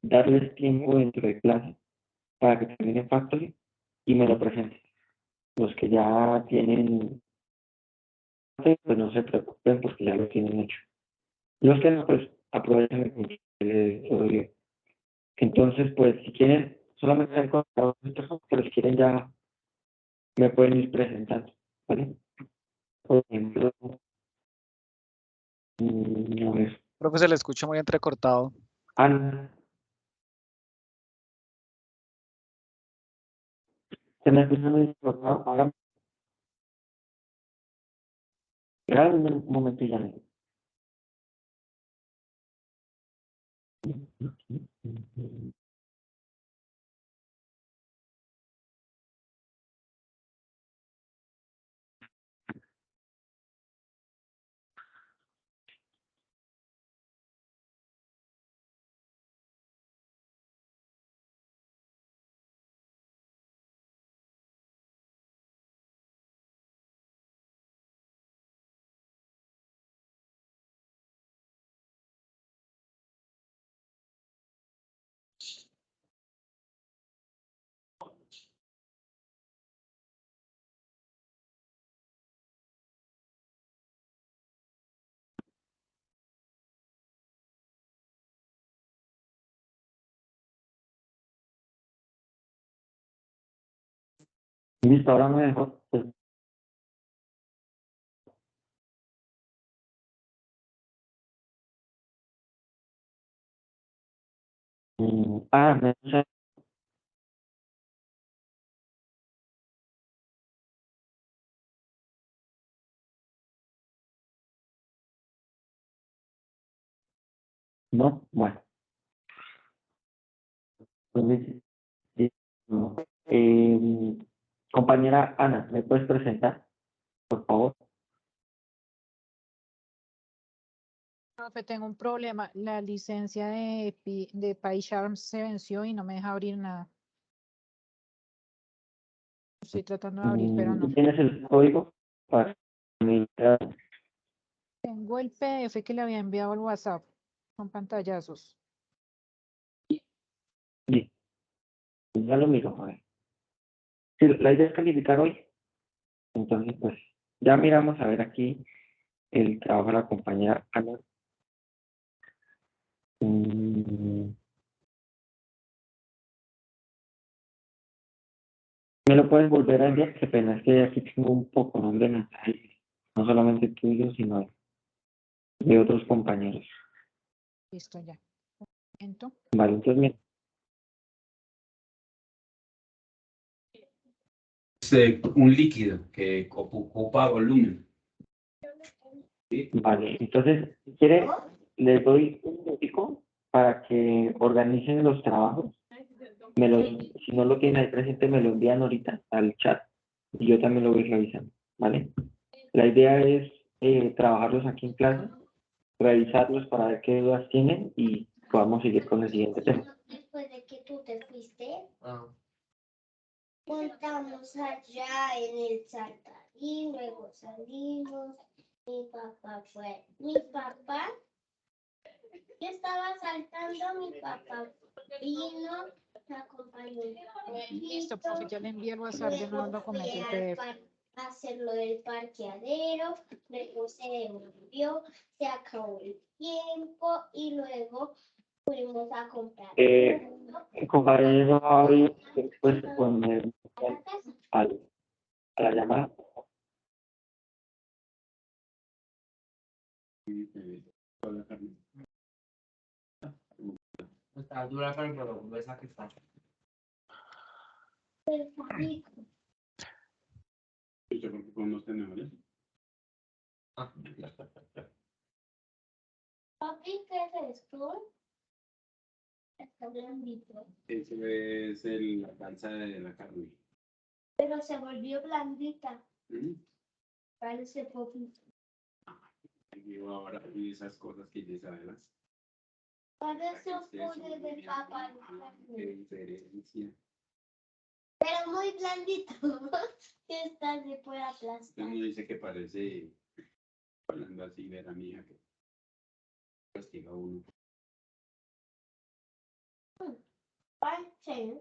darles tiempo dentro de clase para que terminen Factory y me lo presenten. Los que ya tienen, pues no se preocupen porque ya lo tienen hecho. Los que no, pues aprovechen el tiempo que les doy. Entonces, pues si quieren, solamente hay contados, pero si quieren ya me pueden ir presentando, ¿vale? Por ejemplo, a ver, Profe, se le escucha muy entrecortado. Ana, se me escucha muy informado. Ahora, regálame un momento y ya me. Listo, ahora me dejo. Pues, me no, bueno, pues sí, no. Compañera Ana, ¿me puedes presentar, por favor? Profe, tengo un problema. La licencia de PyCharm se venció y no me deja abrir nada. Estoy tratando de abrir, pero no. ¿Tienes el código para administrar? Tengo el PDF que le había enviado al WhatsApp con pantallazos. Sí, ya lo miro, a ver. Sí, la idea es calificar hoy, entonces pues ya miramos a ver aquí el trabajo de la compañera Ana. ¿Me lo puedes volver a enviar? Qué pena, es que aquí tengo un poco de mensajes, no solamente tuyo, sino de otros compañeros. Listo, ya. Un momento. Vale, entonces mira. Un líquido que ocupa volumen. ¿Sí? Vale, entonces, si quiere, les doy un minutico para que organicen los trabajos. Si no lo tienen ahí presente, me lo envían ahorita al chat y yo también lo voy revisando, ¿vale? La idea es trabajarlos aquí en clase, revisarlos para ver qué dudas tienen y podamos seguir con el siguiente tema. Después de que tú te fuiste, montamos allá en el saltarín, luego salimos, mi papá, yo estaba saltando, mi papá vino, me acompañó un Listo, poquito, profe, ya le envié el WhatsApp de nuevo el luego documento, fui el al PDF. a hacer lo del parqueadero, luego se devolvió, se acabó el tiempo y luego fuimos a comprar. Compañero, ahora después poner a la llamada. Está dura, pero esa que está. ¿Usted por qué con los tenedores? Papi, ¿qué es esto? Está blandito. Eso es la panza de la carne. Pero se volvió blandita. Parece poquito. Digo ahora y esas cosas que ya sabes. Parece un puré de papa. Qué diferencia. Pero muy blandito. Que esta se puede aplastar. Usted no dice que parece, hablando así, ver a mi hija que castiga a uno. 5:10.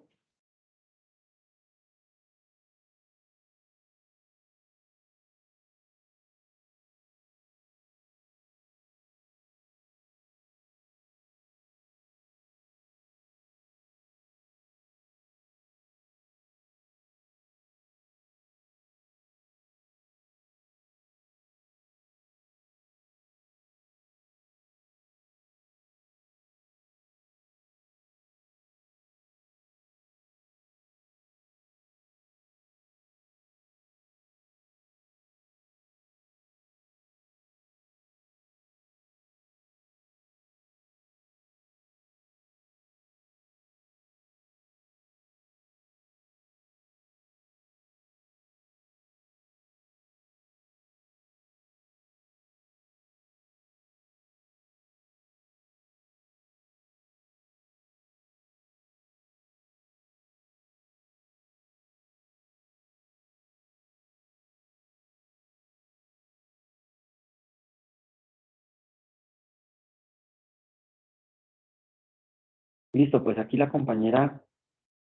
Listo, pues aquí la compañera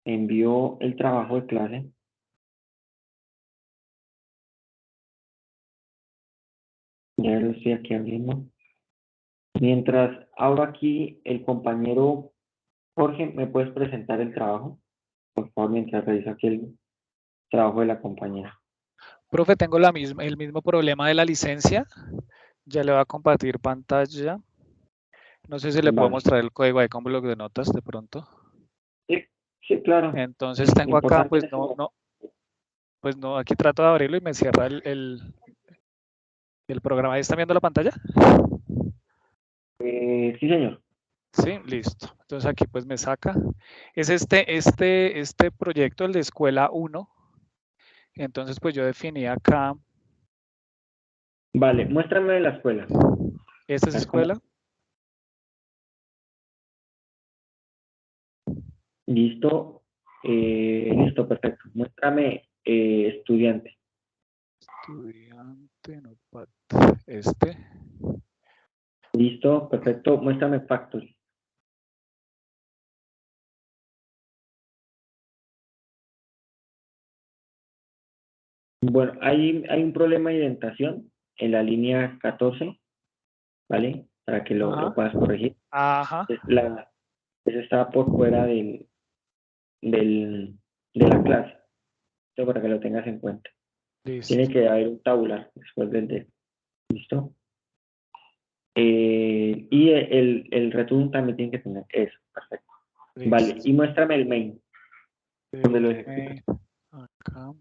envió el trabajo de clase. Ya lo estoy aquí abriendo. Mientras abro aquí, el compañero Jorge, ¿me puedes presentar el trabajo? Por favor, mientras reviso aquí el trabajo de la compañera. Profe, tengo el mismo problema de la licencia. Ya le voy a compartir pantalla. No sé si le puedo Vale. mostrar el código ahí con bloc de notas de pronto. Sí, sí, claro. Entonces Lo tengo acá, importante es pues no, aquí trato de abrirlo y me cierra el programa. ¿Ahí están viendo la pantalla? sí, señor. Sí, listo. Entonces aquí pues me saca. Es este proyecto, el de escuela 1. Entonces pues yo definí acá, Vale, muéstrame la escuela. esta es A ver cómo. escuela. Listo. Listo, perfecto. Muéstrame estudiante. Estudiante, notepad, este. Listo, perfecto. Muéstrame factory. Bueno, hay un problema de indentación en la línea 14, ¿vale? Para que lo Ajá. puedas corregir. Ajá. Eso está por fuera de la clase. Esto para que lo tengas en cuenta. Listo. Tiene que haber un tabular después del de. ¿Listo? Y el return también tiene que tener eso. Perfecto. Listo. Vale, y muéstrame el main, donde lo El ejecutas. main, acá.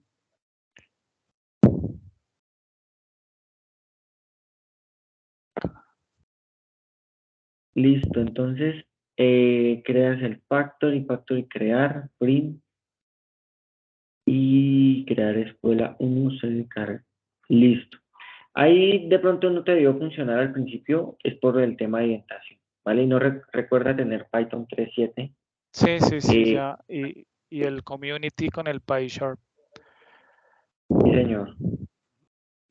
Listo, entonces creas el factory crear, print y crear escuela 1 de carga. Listo. Ahí de pronto no te debió funcionar al principio, es por el tema de indentación, ¿vale? Y no recuerda tener Python 3.7. Sí, ya. Y el community con el PySharp. Sí, señor.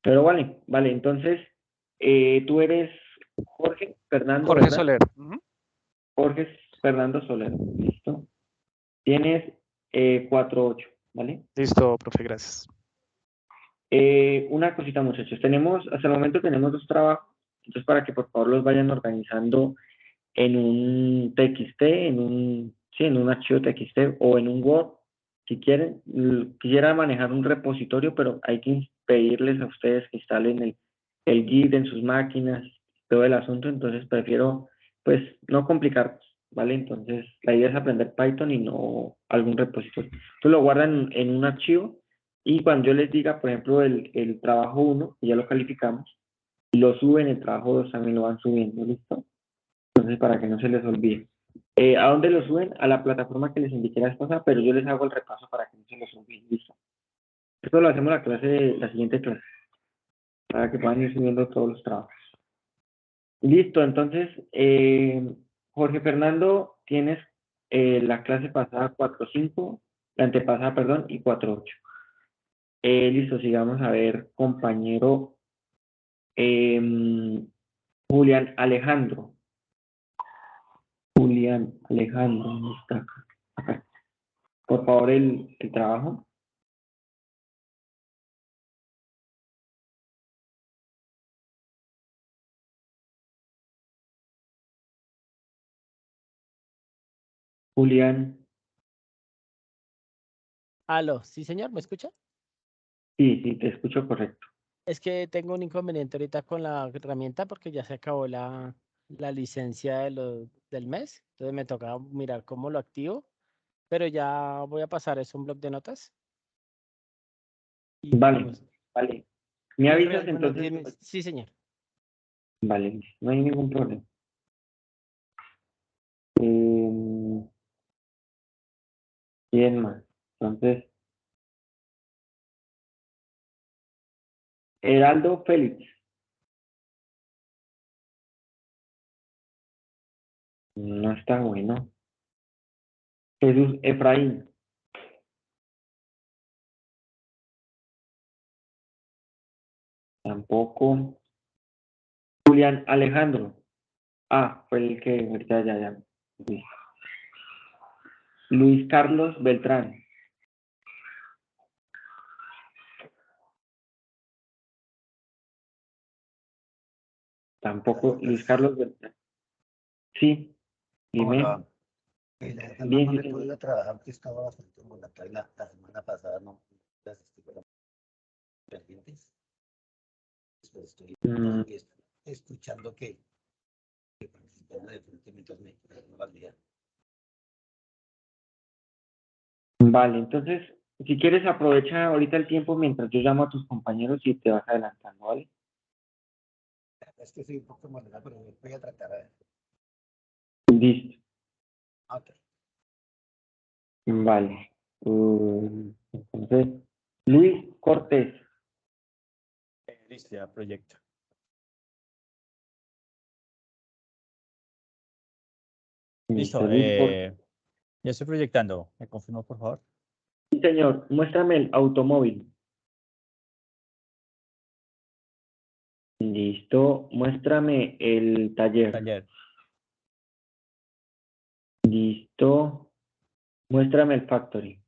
Pero vale, entonces tú eres Jorge Fernando, Jorge ¿verdad? Soler. Ujú. Jorge Fernando Soler, listo. Tienes 4.8, ¿vale? Listo, profe, gracias. Una cosita, muchachos. Hasta el momento tenemos 2 trabajos, entonces para que por favor los vayan organizando en un TXT, en un archivo TXT o en un Word, si quieren. Quisiera manejar un repositorio, pero hay que pedirles a ustedes que instalen el Git en sus máquinas, todo el asunto, entonces prefiero pues no complicarnos, ¿vale? Entonces la idea es aprender Python y no algún repositorio. Tú lo guardan en un archivo y cuando yo les diga, por ejemplo, el trabajo 1, que ya lo calificamos, lo suben, el trabajo 2 también lo van subiendo, ¿listo? Entonces, para que no se les olvide. ¿A dónde lo suben? A la plataforma que les indiqué la vez pasada, pero yo les hago el repaso para que no se les olvide. Listo. Esto lo hacemos la siguiente clase, para que puedan ir subiendo todos los trabajos. Listo, entonces, Jorge Fernando, tienes la clase pasada 4.5, la antepasada, perdón, y 4.8. Listo, sigamos a ver, compañero Julián Alejandro. Julián Alejandro, ¿dónde está acá? Acá por favor, el trabajo. Julián, Aló, sí, señor, ¿me escucha? sí, te escucho correcto. Es que tengo un inconveniente ahorita con la herramienta porque ya se acabó la licencia del mes. Entonces me toca mirar cómo lo activo, pero ya voy a pasar eso a un bloc de notas. Y Vale, pues, vale. ¿Me entre avisas algunos entonces? 10 minutos. Sí, señor. Vale, no hay ningún problema. ¿Quién más? Entonces, Heraldo Félix. No está bueno. Jesús Efraín. Tampoco. Julián Alejandro. Ah, fue el que ahorita ya. Sí. Luis Carlos Beltrán. Tampoco. Luis Carlos Beltrán. Sí, ¿Cómo le dime. va? La verdad Bien, no sí, le señor. pude trabajar porque estaba bastante monotonal la semana pasada, no asistí con los pendientes. Después estoy Mm, escuchando que participando de frente mientras me no al día. Vale, entonces, si quieres, aprovecha ahorita el tiempo mientras yo llamo a tus compañeros y te vas adelantando, ¿vale? Es que soy un poco molesta, pero voy a tratar a ver. Listo. Ok. Vale. Entonces, Luis Cortés. Listo, ya proyecto. Listo, Listo, Luis Cortés. ya estoy proyectando. ¿Me confirmó, por favor? Sí, señor, muéstrame el automóvil. Listo, muéstrame el taller. Taller. Listo, muéstrame el factory.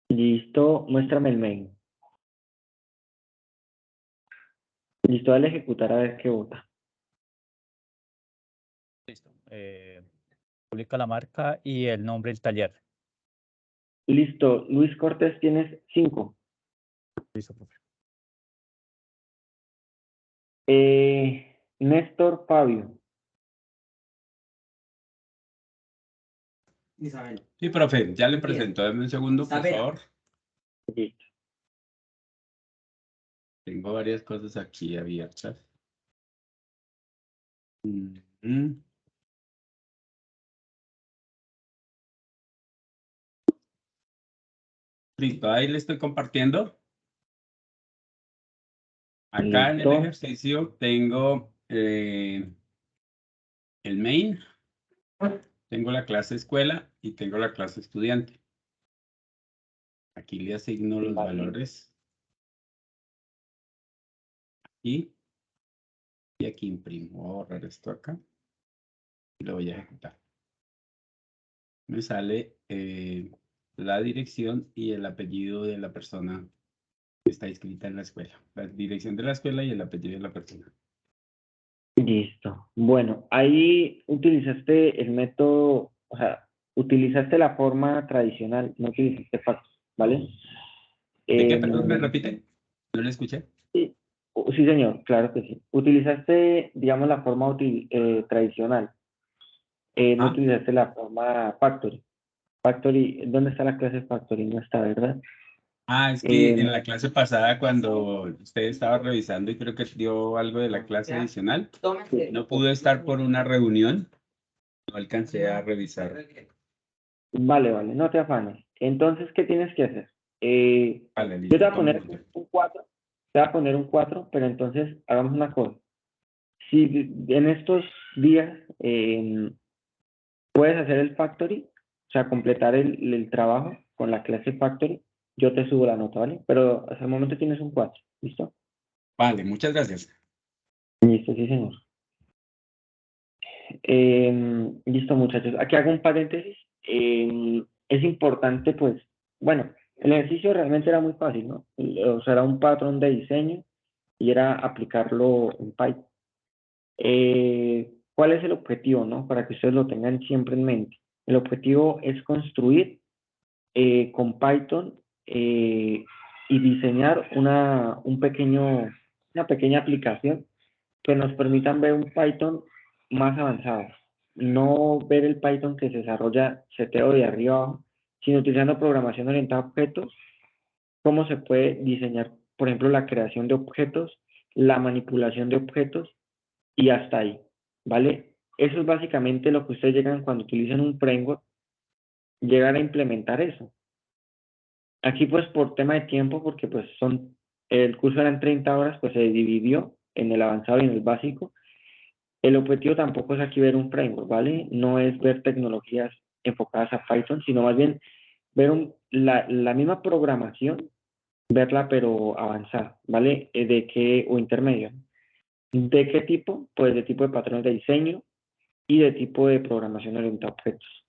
Listo, muéstrame el main. Listo, dale a ejecutar a ver qué vota. Listo. Publica la marca y el nombre del taller. Listo, Luis Cortés, tienes 5. Listo, profe. Néstor Fabio. Isabel. Sí, profe, ya le presento. Dame un segundo, por favor. Listo. Tengo varias cosas aquí abiertas. Mm. Listo, ahí le estoy compartiendo. Acá en el Listo. ejercicio tengo el main, tengo la clase escuela y tengo la clase estudiante. Aquí le asigno los Vale. valores. Y aquí imprimo. Voy a borrar esto acá y lo voy a ejecutar. Me sale la dirección y el apellido de la persona que está inscrita en la escuela. La dirección de la escuela y el apellido de la persona. Listo. Bueno, ahí utilizaste el método, o sea, utilizaste la forma tradicional, no utilizaste factos, ¿vale? ¿De qué? Perdón, ¿me repite? No le escuché. Sí, sí, señor, claro que sí. Utilizaste, digamos, la forma tradicional. No utilizaste la forma factory. Factory, ¿dónde está la clase factory? No está, ¿verdad? Es que en la clase pasada, cuando usted estaba revisando y creo que dio algo de la clase adicional, no pude estar por una reunión, no alcancé a revisar. Vale, no te afanes. Entonces, ¿qué tienes que hacer? Vale, Yo listo. te voy a poner un 4, te voy a poner un 4, pero entonces hagamos una cosa. Si en estos días puedes hacer el factory, o sea, completar el trabajo con la clase factory, yo te subo la nota, ¿vale? Pero hasta el momento tienes un 4, ¿listo? Vale, muchas gracias. Listo, sí, señor. Listo, muchachos. Aquí hago un paréntesis. Es importante, pues, bueno, el ejercicio realmente era muy fácil, ¿no? O sea, era un patrón de diseño y era aplicarlo en Python. ¿Cuál es el objetivo, no? Para que ustedes lo tengan siempre en mente. El objetivo es construir con Python y diseñar una pequeña aplicación que nos permitan ver un Python más avanzado. No ver el Python que se desarrolla seteo de arriba abajo, sino utilizando programación orientada a objetos, cómo se puede diseñar, por ejemplo, la creación de objetos, la manipulación de objetos y hasta ahí, ¿vale? Eso es básicamente lo que ustedes llegan cuando utilizan un framework, llegar a implementar eso. Aquí pues por tema de tiempo, porque pues el curso eran 30 horas, pues se dividió en el avanzado y en el básico. El objetivo tampoco es aquí ver un framework, ¿vale? No es ver tecnologías enfocadas a Python, sino más bien ver la misma programación, verla pero avanzada, ¿vale? ¿De qué o intermedio? ¿De qué tipo? Pues de tipo de patrones de diseño y de tipo de programación orientada a objetos.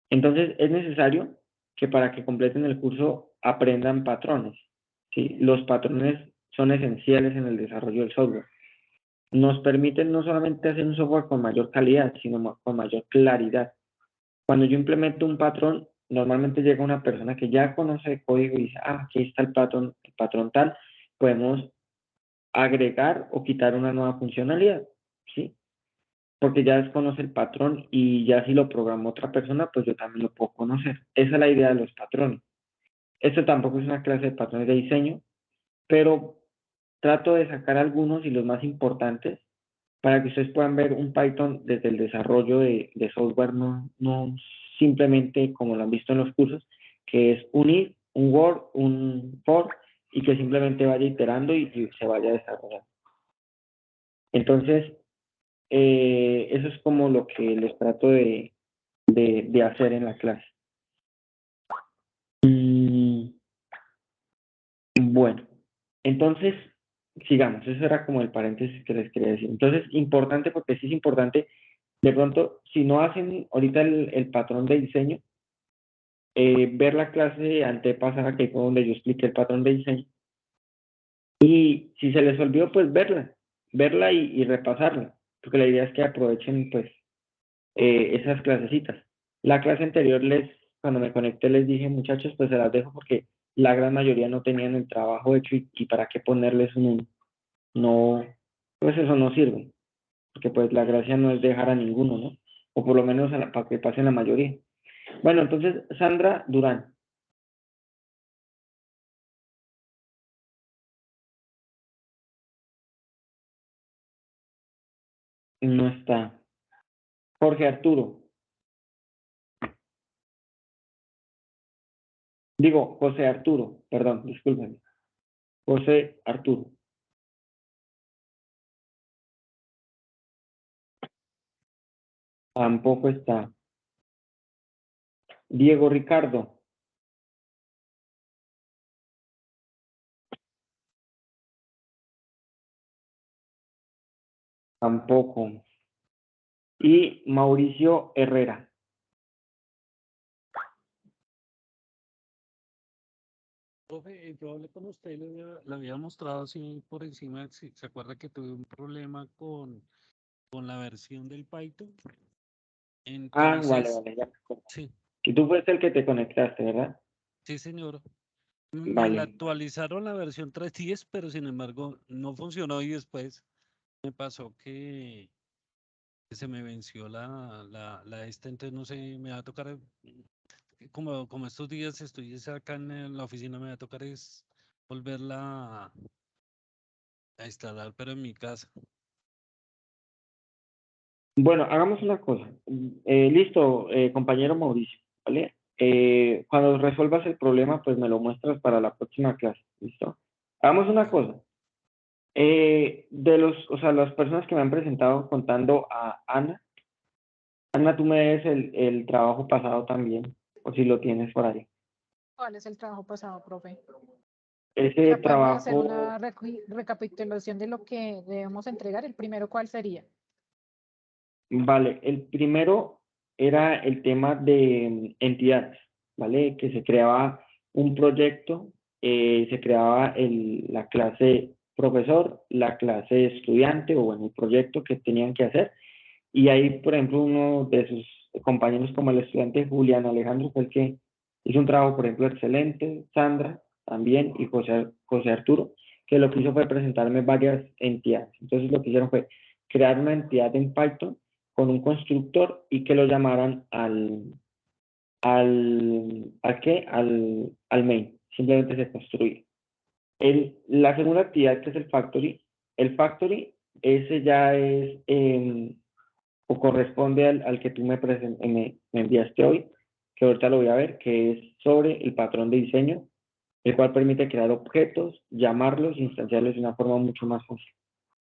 Entonces, es necesario que para que completen el curso aprendan patrones, ¿sí? Los patrones son esenciales en el desarrollo del software. Nos permiten no solamente hacer un software con mayor calidad, sino con mayor claridad. Cuando yo implemento un patrón, normalmente llega una persona que ya conoce el código y dice, aquí está el patrón tal, podemos agregar o quitar una nueva funcionalidad, ¿sí? Porque ya desconoce el patrón y ya si lo programó otra persona, pues yo también lo puedo conocer. Esa es la idea de los patrones. Esto tampoco es una clase de patrones de diseño, pero trato de sacar algunos y los más importantes para que ustedes puedan ver un Python desde el desarrollo de software, no simplemente como lo han visto en los cursos, que es un if, un word, un for, y que simplemente vaya iterando y se vaya desarrollando. Entonces, eso es como lo que les trato de hacer en la clase. Bueno, entonces, sigamos. Eso era como el paréntesis que les quería decir. Entonces, importante, porque sí es importante, de pronto, si no hacen ahorita el patrón de diseño, ver la clase antepasada, que fue donde yo expliqué el patrón de diseño. Y si se les olvidó, pues verla y repasarla, porque la idea es que aprovechen, pues, esas clasecitas. La clase anterior cuando me conecté les dije, muchachos, pues se las dejo porque la gran mayoría no tenían el trabajo hecho y para qué ponerles un 1. No, pues eso no sirve, porque pues la gracia no es dejar a ninguno, ¿no? O por lo menos para que pasen la mayoría. Bueno, entonces, Sandra Durán. No está. Jorge Arturo. Digo, José Arturo, perdón, discúlpenme. José Arturo. Tampoco está. Diego Ricardo. Tampoco. Y Mauricio Herrera. Profe, yo hablé con usted, le había mostrado así por encima, si se acuerda que tuve un problema con la versión del Python. Entonces, Vale, ya me acuerdo. sí, Y tú fuiste el que te conectaste, ¿verdad? sí, señor. Me la Vale. actualizaron la versión 3.10, pero sin embargo no funcionó y después me pasó que se me venció la esta, entonces no sé, me va a tocar, como estos días estoy acá en la oficina, me va a tocar es volverla a instalar, pero en mi casa. Bueno, hagamos una cosa. Listo, compañero Mauricio, ¿vale? Cuando resuelvas el problema, pues me lo muestras para la próxima clase, ¿listo? Hagamos una cosa. Las personas que me han presentado contando a Ana, tú me des el trabajo pasado también, o si lo tienes por ahí. ¿Cuál es el trabajo pasado, profe? Ese Podemos hacer trabajo, una recapitulación de lo que debemos entregar. El primero, ¿cuál sería? Vale, el primero era el tema de entidades, ¿vale? Que se creaba un proyecto, se creaba la clase profesor, la clase estudiante, o bueno, el proyecto que tenían que hacer. Y ahí, por ejemplo, uno de sus compañeros, como el estudiante Julián Alejandro, fue el que hizo un trabajo, por ejemplo, excelente, Sandra también, y José Arturo, que lo que hizo fue presentarme varias entidades. Entonces lo que hicieron fue crear una entidad en Python con un constructor y que lo llamaran al main. Simplemente se construye. La segunda actividad, que es el factory, ese ya es, o corresponde al que tú me enviaste hoy, que ahorita lo voy a ver, que es sobre el patrón de diseño, el cual permite crear objetos, llamarlos, instanciarlos de una forma mucho más fácil.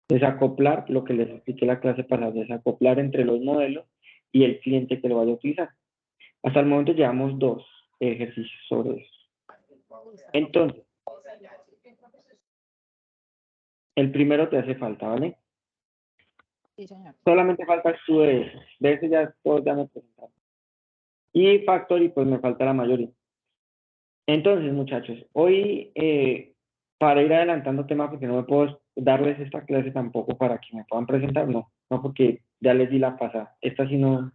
Desacoplar, lo que les expliqué la clase pasada, desacoplar entre los modelos y el cliente que lo vaya a utilizar. Hasta el momento llevamos 2 ejercicios sobre eso. Entonces, el primero te hace falta, ¿vale? Sí, señor. Solamente falta su de ese ya todos ya me presentaron. Y Factory, pues me falta la mayoría. Entonces, muchachos, hoy, para ir adelantando temas, porque no me puedo darles esta clase tampoco para que me puedan presentar, no porque ya les di la pasada. Esta sí no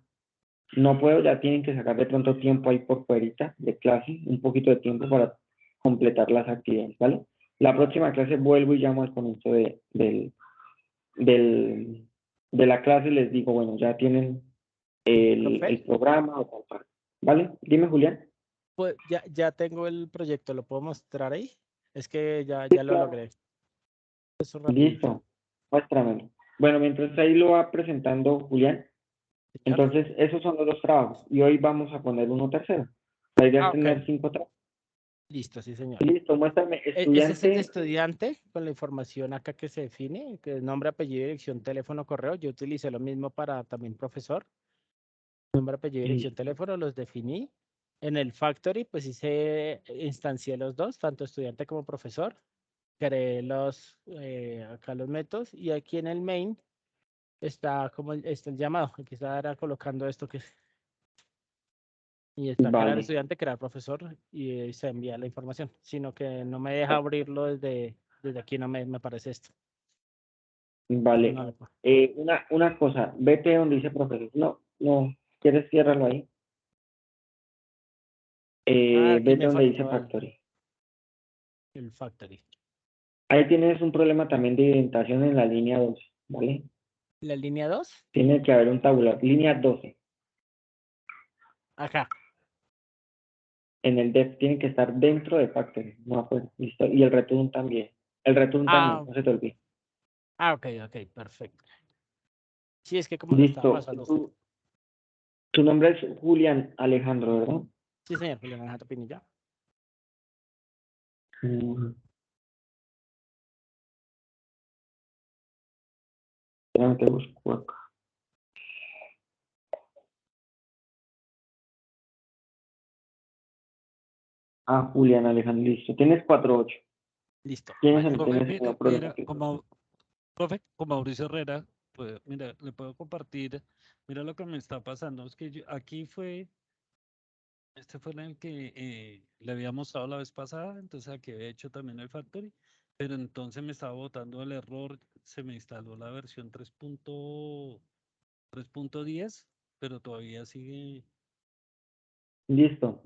puedo, ya tienen que sacar de pronto tiempo ahí por fuerita de clase, un poquito de tiempo para completar las actividades, ¿vale? La próxima clase vuelvo y llamo al comienzo de la clase y les digo, bueno, ya tienen el programa o tal parte, ¿vale? Dime, Julián. Pues ya tengo el proyecto, ¿lo puedo mostrar ahí? Es que ya lo logré. Eso rapidito. Listo, muéstramelo. Bueno, mientras ahí lo va presentando Julián, Señor. entonces esos son los 2 trabajos y hoy vamos a poner uno tercero. La idea es tener 5 trabajos. Listo, sí, señor. Listo, muéstrame, Ese es el estudiante. estudiante con la información acá que se define, que es nombre, apellido, dirección, teléfono, correo. Yo utilicé lo mismo para también profesor. Nombre, apellido, dirección, teléfono, los definí. En el factory, pues hice, instancié los dos, tanto estudiante como profesor. Creé acá los métodos y aquí en el main está está el llamado. Aquí está colocando esto que es. Y está crear Vale, estudiante, crear profesor y se envía la información, sino que no me deja abrirlo desde aquí, no me parece esto. vale. No lo puedo. Una cosa, vete donde dice profesor. No, ¿quieres ciérralo ahí? Aquí Vete me donde dice faltó factory. el factory. Ahí tienes un problema también de indentación en la línea 12, ¿vale? ¿La línea 2? Tiene que haber un tabular, línea 12. Acá. En el def tiene que estar dentro de factory. No, pues, listo. Y el return también. El return también, no se te olvide. Ok, perfecto. Sí, es que como lo estaba Listo. pasando. Tu nombre es Julián Alejandro, ¿verdad? Sí, señor, Julián Alejandro Pinilla. Ya te busco acá. Julián Alejandro, listo. Tienes 4.8. Listo. Tienes Profe, el problema. profe, como Mauricio Herrera, pues mira, le puedo compartir, mira lo que me está pasando, es que aquí este fue el que le había mostrado la vez pasada, entonces aquí había hecho también el factory, pero entonces me estaba botando el error, se me instaló la versión 3.10, pero todavía sigue. Listo.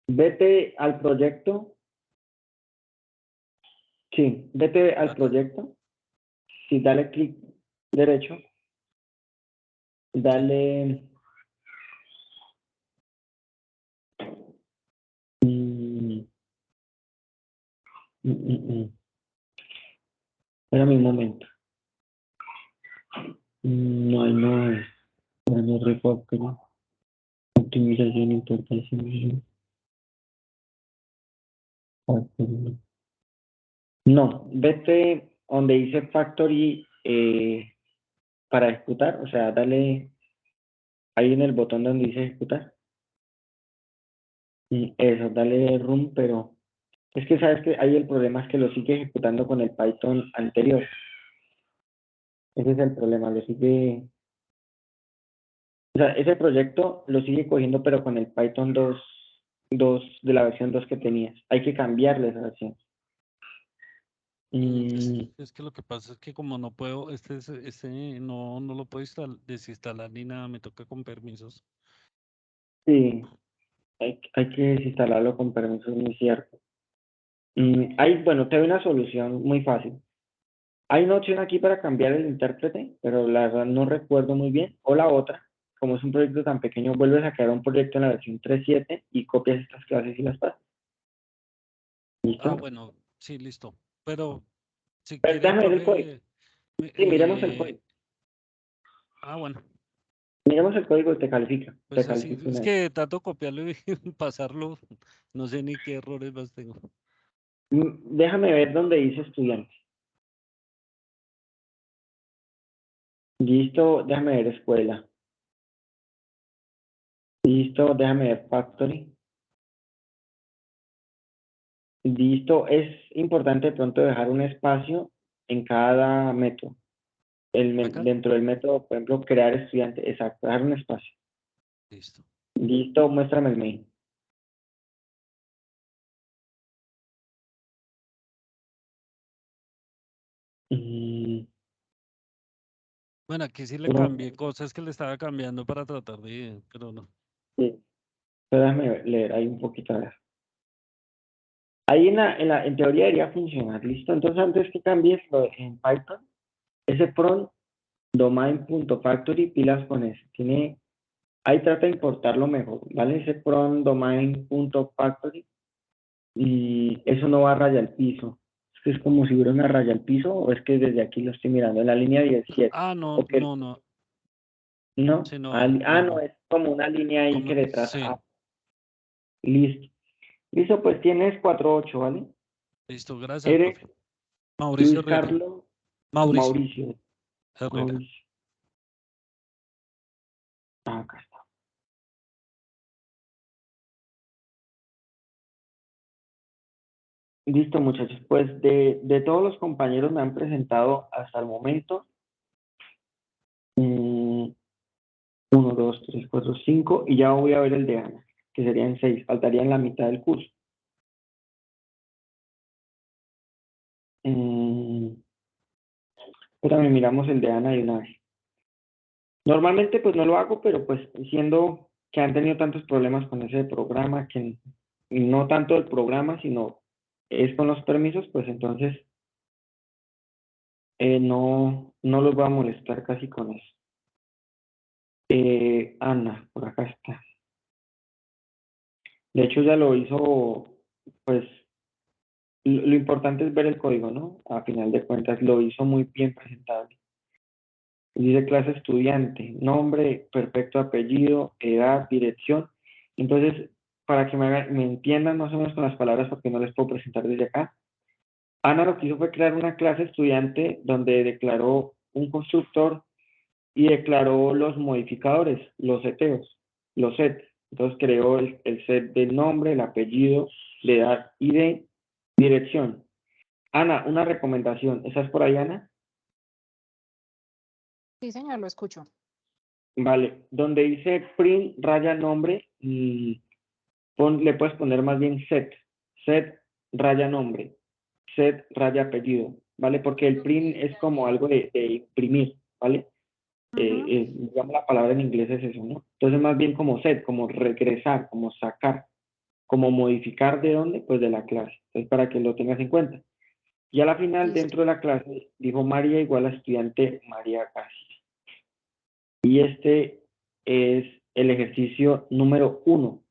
Vete al proyecto. Sí, vete al Acá. proyecto. Sí, dale clic derecho. Dale. Espérame un momento. No, no es. Bueno, refactory. Optimización, importación. Factory. No, vete donde dice factory para ejecutar. O sea, dale ahí en el botón donde dice ejecutar. Eso, dale run, pero es que sabes que ahí el problema es que lo sigue ejecutando con el Python anterior. Ese es el problema, lo sigue O sea, ese proyecto lo sigue cogiendo, pero con el Python 2 de la versión 2 que tenías. Hay que cambiarle esa versión. Es que lo que pasa es que como no puedo, no lo puedo desinstalar ni nada, me toca con permisos. Sí, hay que desinstalarlo con permiso, es muy cierto. Bueno, te doy una solución muy fácil. Hay una opción aquí para cambiar el intérprete, pero la verdad no recuerdo muy bien. O la otra, como es un proyecto tan pequeño, vuelves a crear un proyecto en la versión 3.7 y copias estas clases y las pasas. ¿Listo? Bueno, sí, listo. Pero si Pero quiere, déjame ver el código. profe, Sí, miremos el código. bueno, Miremos el código y te califica. pues Te así, califica es una vez. que tanto copiarlo y pasarlo, no sé ni qué errores más tengo. Déjame ver dónde dice estudiante. Listo, déjame ver escuela. Listo, déjame ver factory. Listo, es importante de pronto dejar un espacio en cada método. ¿Acá? Dentro del método, por ejemplo, crear estudiante, exacto, dejar un espacio. Listo. Listo, muéstrame el main. Bueno, aquí sí le No, cambié cosas que le estaba cambiando para tratar de, pero no. sí, pero déjame leer ahí un poquito. A ver. Ahí en teoría debería funcionar, listo. Entonces, antes que cambies en Python, ese prompt domain.factory, pilas con eso. Ahí trata de importarlo mejor, ¿vale? Ese prompt domain.factory y eso no va a raya al piso. Es que es como si hubiera una raya al piso, o es que desde aquí lo estoy mirando, en la línea 17. No, no, no. ¿No? Sí, no, No, es como una línea ahí que detrás. sí, Listo. Listo, pues tienes 4.8, ¿vale? listo, gracias, Eres profe. Mauricio Luis Herrera. Carlos Mauricio Mauricio. Herrera. Acá está. Listo, muchachos. Pues de todos los compañeros me han presentado hasta el momento 1, 2, 3, 4, 5 y ya voy a ver el de Ana, que serían 6. Faltarían la mitad del curso. Espérame, miramos el de Ana de una vez. Normalmente pues no lo hago, pero pues siendo que han tenido tantos problemas con ese programa, que no tanto el programa, sino es con los permisos, pues entonces no los voy a molestar casi con eso. Ana, por acá está. De hecho ya lo hizo, pues lo importante es ver el código, ¿no? A final de cuentas lo hizo muy bien presentable. Dice clase estudiante, nombre, perfecto apellido, edad, dirección. Entonces, para que me entiendan más o menos con las palabras, porque no les puedo presentar desde acá, Ana lo que hizo fue crear una clase estudiante donde declaró un constructor y declaró los modificadores, los seteos, los sets. Entonces creó el set del nombre, el apellido, de edad y de dirección. Ana, una recomendación. ¿Estás por ahí, Ana? Sí, señor, lo escucho. Vale, donde dice print raya nombre, le puedes poner más bien set raya nombre, set raya apellido, ¿vale? Porque el print es como algo de imprimir, ¿vale? Digamos la palabra en inglés es eso, ¿no? Entonces más bien como set, como regresar, como sacar, como modificar de dónde, pues de la clase. Entonces para que lo tengas en cuenta. Y a la final, Listo. dentro de la clase, dijo María igual a estudiante María García. Y este es el ejercicio número 1.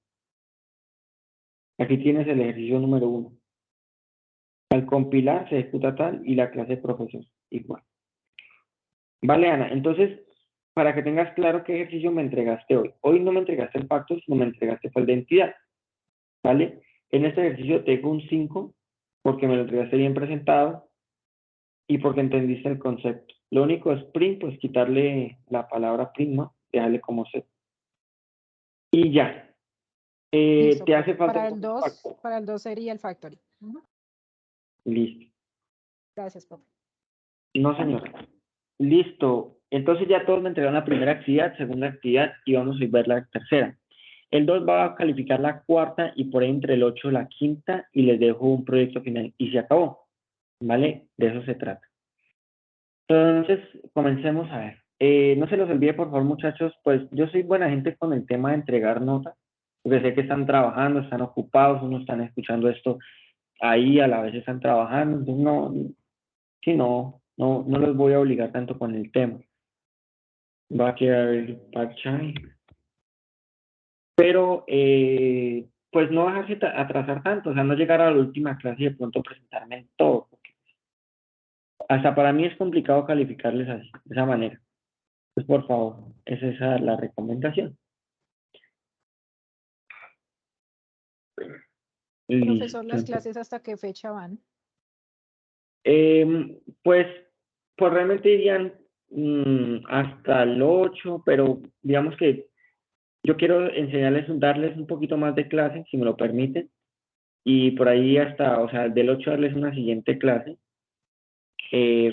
Aquí tienes el ejercicio número 1. Al compilar se ejecuta tal y la clase profesor igual. Vale, Ana. Entonces, para que tengas claro qué ejercicio me entregaste hoy. Hoy no me entregaste el pacto, sino me entregaste fue el de entidad. ¿Vale? En este ejercicio tengo un 5 porque me lo entregaste bien presentado y porque entendiste el concepto. Lo único es print, pues quitarle la palabra print, ¿no? Dejarle como set. Y ya. Listo, ¿Te profe. hace falta Para el entonces 2, factor? para el 2 sería el factory. Listo. Gracias, profe. No, señor. Listo. Entonces ya todos me entregaron la primera actividad, segunda actividad y vamos a ver la tercera. El 2 va a calificar la cuarta y por ahí entre el 8 la quinta y les dejo un proyecto final y se acabó, ¿vale? De eso se trata. Entonces, comencemos a ver. No se los olvide, por favor, muchachos, pues yo soy buena gente con el tema de entregar notas, porque sé que están trabajando, están ocupados, unos están escuchando esto ahí, a la vez están trabajando, entonces no los voy a obligar tanto con el tema. Va a quedar el parche. Pero, pues no dejarse atrasar tanto, o sea, no llegar a la última clase y de pronto presentarme en todo, porque hasta para mí es complicado calificarles así, de esa manera. Pues por favor, es esa la recomendación. Profesor, Listo. ¿las clases hasta qué fecha van? Pues realmente irían hasta el 8, pero digamos que yo quiero enseñarles, darles un poquito más de clase, si me lo permiten, y por ahí hasta, o sea, del 8 darles una siguiente clase.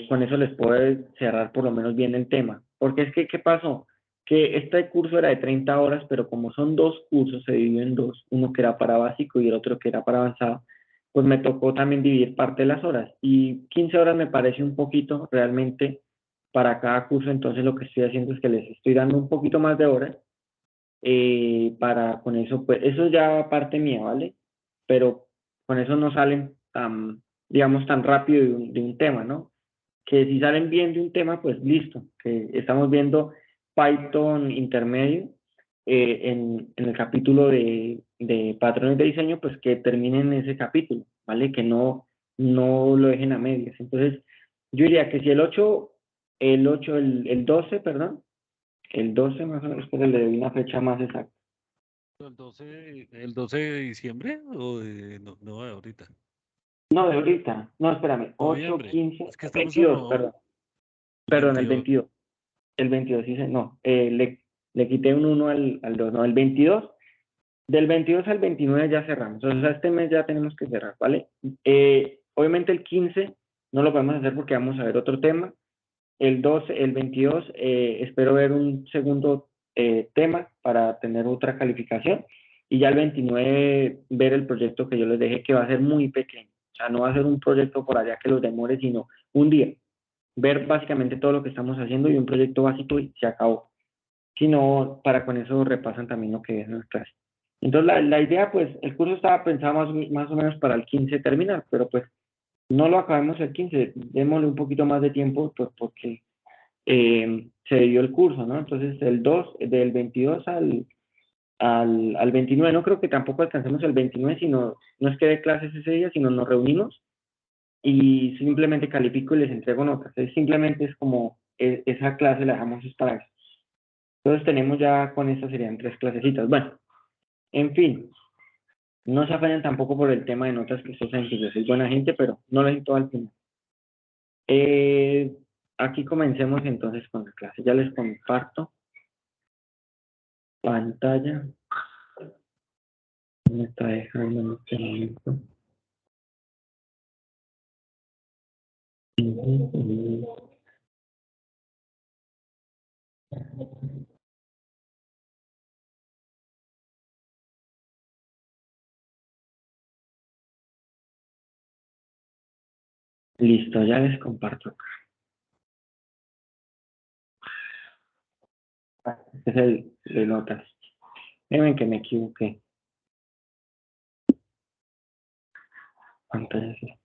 Con eso les puedo cerrar por lo menos bien el tema. Porque es que, ¿qué pasó? Que este curso era de 30 horas, pero como son dos cursos, se dividió en dos, uno que era para básico y el otro que era para avanzado, pues me tocó también dividir parte de las horas. Y 15 horas me parece un poquito realmente para cada curso, entonces lo que estoy haciendo es que les estoy dando un poquito más de horas para con eso, pues eso ya parte mía, ¿vale? Pero con eso no salen tan, digamos, tan rápido de un tema, ¿no? Que si salen bien de un tema, pues listo, que estamos viendo Python intermedio en el capítulo de patrones de diseño, pues que terminen ese capítulo, ¿vale? Que no lo dejen a medias. Entonces, yo diría que si el 12, perdón, el 12 más o menos, pero le doy una fecha más exacta. ¿El 12 de diciembre o no de ahorita? No, de ahorita. No, espérame. 8, Noviembre. 15, Es que estamos 22, en perdón. Perdón, el 22. 22. El 22, sí, no. Le quité un 1 al 2. No, el 22. Del 22 al 29 ya cerramos. O sea, este mes ya tenemos que cerrar, ¿vale? Obviamente el 15 no lo podemos hacer porque vamos a ver otro tema. El 12, el 22, espero ver un segundo tema para tener otra calificación. Y ya el 29 ver el proyecto que yo les dejé, que va a ser muy pequeño. O sea, no va a ser un proyecto por allá que los demore, sino un día. Ver básicamente todo lo que estamos haciendo y un proyecto básico y se acabó. Si no, para con eso repasan también lo que es en las clases. Entonces, la idea, pues, el curso estaba pensado más o menos para el 15 terminar, pero pues no lo acabemos el 15, démosle un poquito más de tiempo, pues porque se dio el curso, ¿no? Entonces, del 22 al 29, no creo que tampoco alcancemos el 29, sino no es que dé clases ese día, sino nos reunimos y simplemente califico y les entrego notas. Simplemente es como esa clase la dejamos para eso. Entonces tenemos ya con esta serían 3 clasecitas. Bueno, en fin, no se afanen tampoco por el tema de notas, que ustedes saben que yo soy buena gente, pero no lo todo al final. Aquí comencemos entonces con la clase. Ya les comparto pantalla. Me está dejando en este momento. Listo, ya les comparto acá. Este es el de notas. Miren que me equivoqué. Pantalla.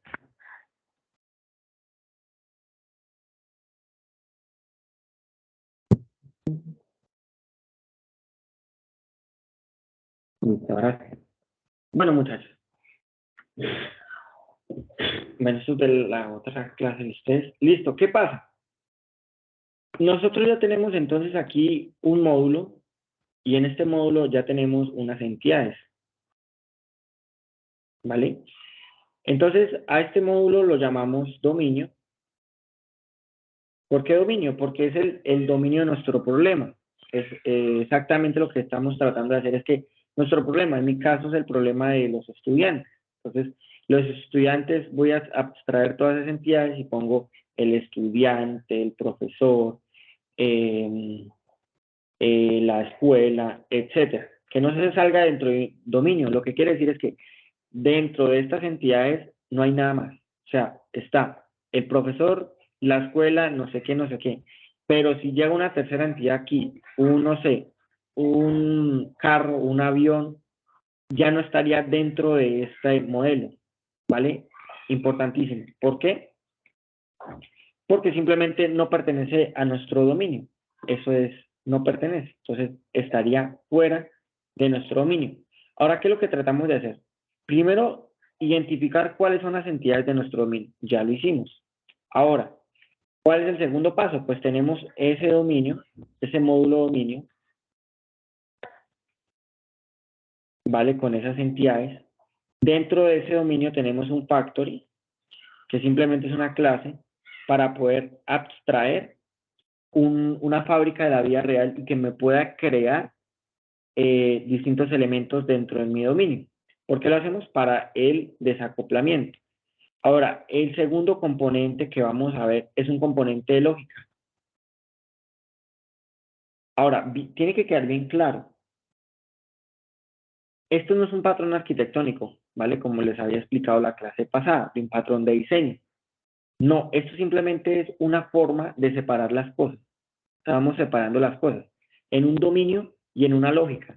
Listo, ahora sí. Bueno, muchachos. Bueno, eso de la otra clase de ustedes. Listo, ¿qué pasa? Nosotros ya tenemos entonces aquí un módulo y en este módulo ya tenemos unas entidades. ¿Vale? Entonces, a este módulo lo llamamos dominio. ¿Por qué dominio? Porque es el dominio de nuestro problema. Es exactamente lo que estamos tratando de hacer. Es que nuestro problema, en mi caso, es el problema de los estudiantes. Entonces, los estudiantes, voy a abstraer todas esas entidades y pongo el estudiante, el profesor, la escuela, etcétera. Que no se salga dentro del dominio. Lo que quiere decir es que dentro de estas entidades no hay nada más. O sea, está el profesor, la escuela, no sé qué, no sé qué. Pero si llega una tercera entidad aquí, no sé, un carro, un avión, ya no estaría dentro de este modelo, ¿vale? Importantísimo. ¿Por qué? Porque simplemente no pertenece a nuestro dominio. Eso es, no pertenece. Entonces, estaría fuera de nuestro dominio. Ahora, ¿qué es lo que tratamos de hacer? Primero, identificar cuáles son las entidades de nuestro dominio. Ya lo hicimos. Ahora, ¿cuál es el segundo paso? Pues tenemos ese dominio, ese módulo dominio, ¿vale? Con esas entidades. Dentro de ese dominio tenemos un factory, que simplemente es una clase para poder abstraer una fábrica de la vida real y que me pueda crear distintos elementos dentro de mi dominio. ¿Por qué lo hacemos? Para el desacoplamiento. Ahora, el segundo componente que vamos a ver es un componente de lógica. Ahora, tiene que quedar bien claro. Esto no es un patrón arquitectónico, ¿vale? Como les había explicado la clase pasada, de un patrón de diseño. No, esto simplemente es una forma de separar las cosas. Estamos separando las cosas en un dominio y en una lógica.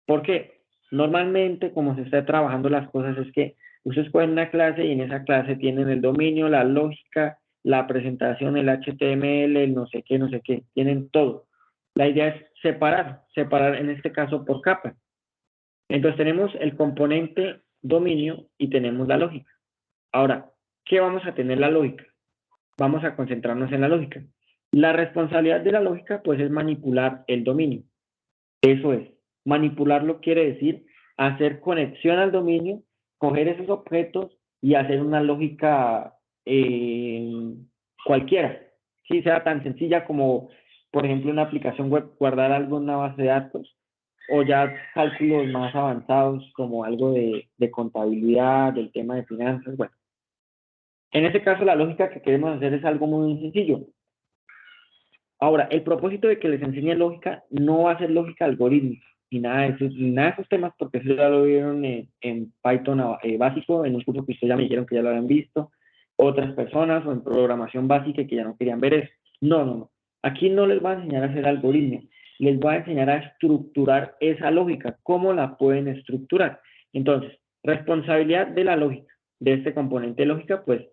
¿Por qué? Normalmente, como se está trabajando las cosas, es que ustedes cogen una clase y en esa clase tienen el dominio, la lógica, la presentación, el HTML, el no sé qué, tienen todo. La idea es separar en este caso por capa. Entonces tenemos el componente dominio y tenemos la lógica. Ahora, ¿qué vamos a tener la lógica? Vamos a concentrarnos en la lógica. La responsabilidad de la lógica, pues, es manipular el dominio. Eso es. Manipularlo quiere decir hacer conexión al dominio, coger esos objetos y hacer una lógica cualquiera. Sí, sea tan sencilla como, por ejemplo, una aplicación web, guardar algo en una base de datos, o ya cálculos más avanzados como algo de contabilidad, del tema de finanzas. Bueno, en este caso la lógica que queremos hacer es algo muy sencillo. Ahora, el propósito de que les enseñe lógica no va a ser lógica algorítmica, ni nada de esos temas, porque eso ya lo vieron en Python básico, en un curso que ustedes ya me dijeron que ya lo habían visto, otras personas, o en programación básica que ya no querían ver eso. No. Aquí no les voy a enseñar a hacer algoritmos, les voy a enseñar a estructurar esa lógica, cómo la pueden estructurar. Entonces, responsabilidad de la lógica, de este componente de lógica, pues,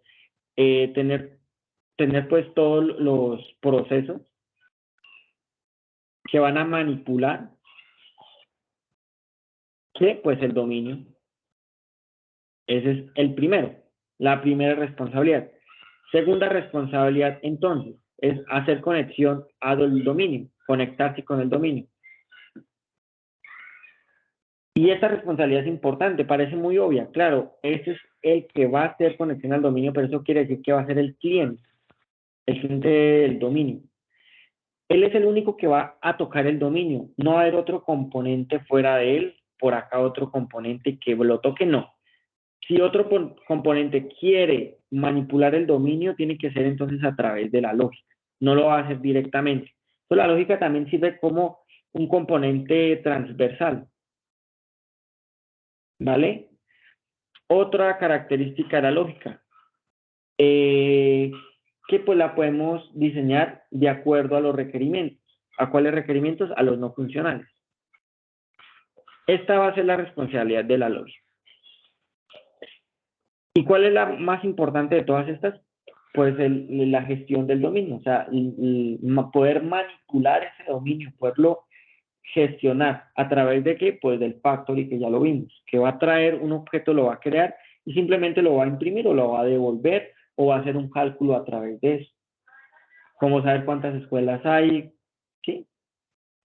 tener pues todos los procesos que van a manipular, que pues el dominio. Ese es el primero, la primera responsabilidad. Segunda responsabilidad, entonces, es hacer conexión al dominio, conectarse con el dominio. Y esta responsabilidad es importante, parece muy obvia. Claro, ese es el que va a hacer conexión al dominio, pero eso quiere decir que va a ser el cliente del dominio. Él es el único que va a tocar el dominio. No va a haber otro componente fuera de él, por acá otro componente que lo toque, no. Si otro componente quiere manipular el dominio, tiene que ser entonces a través de la lógica. No lo va a hacer directamente. Entonces, la lógica también sirve como un componente transversal. ¿Vale? Otra característica de la lógica. Que pues la podemos diseñar de acuerdo a los requerimientos. ¿A cuáles requerimientos? A los no funcionales. Esta va a ser la responsabilidad de la lógica. ¿Y cuál es la más importante de todas estas? Pues la gestión del dominio, o sea, poder manipular ese dominio, poderlo gestionar. ¿A través de qué? Pues del factory, que ya lo vimos, que va a traer un objeto, lo va a crear y simplemente lo va a imprimir o lo va a devolver o va a hacer un cálculo a través de eso. Cómo saber cuántas escuelas hay, ¿sí?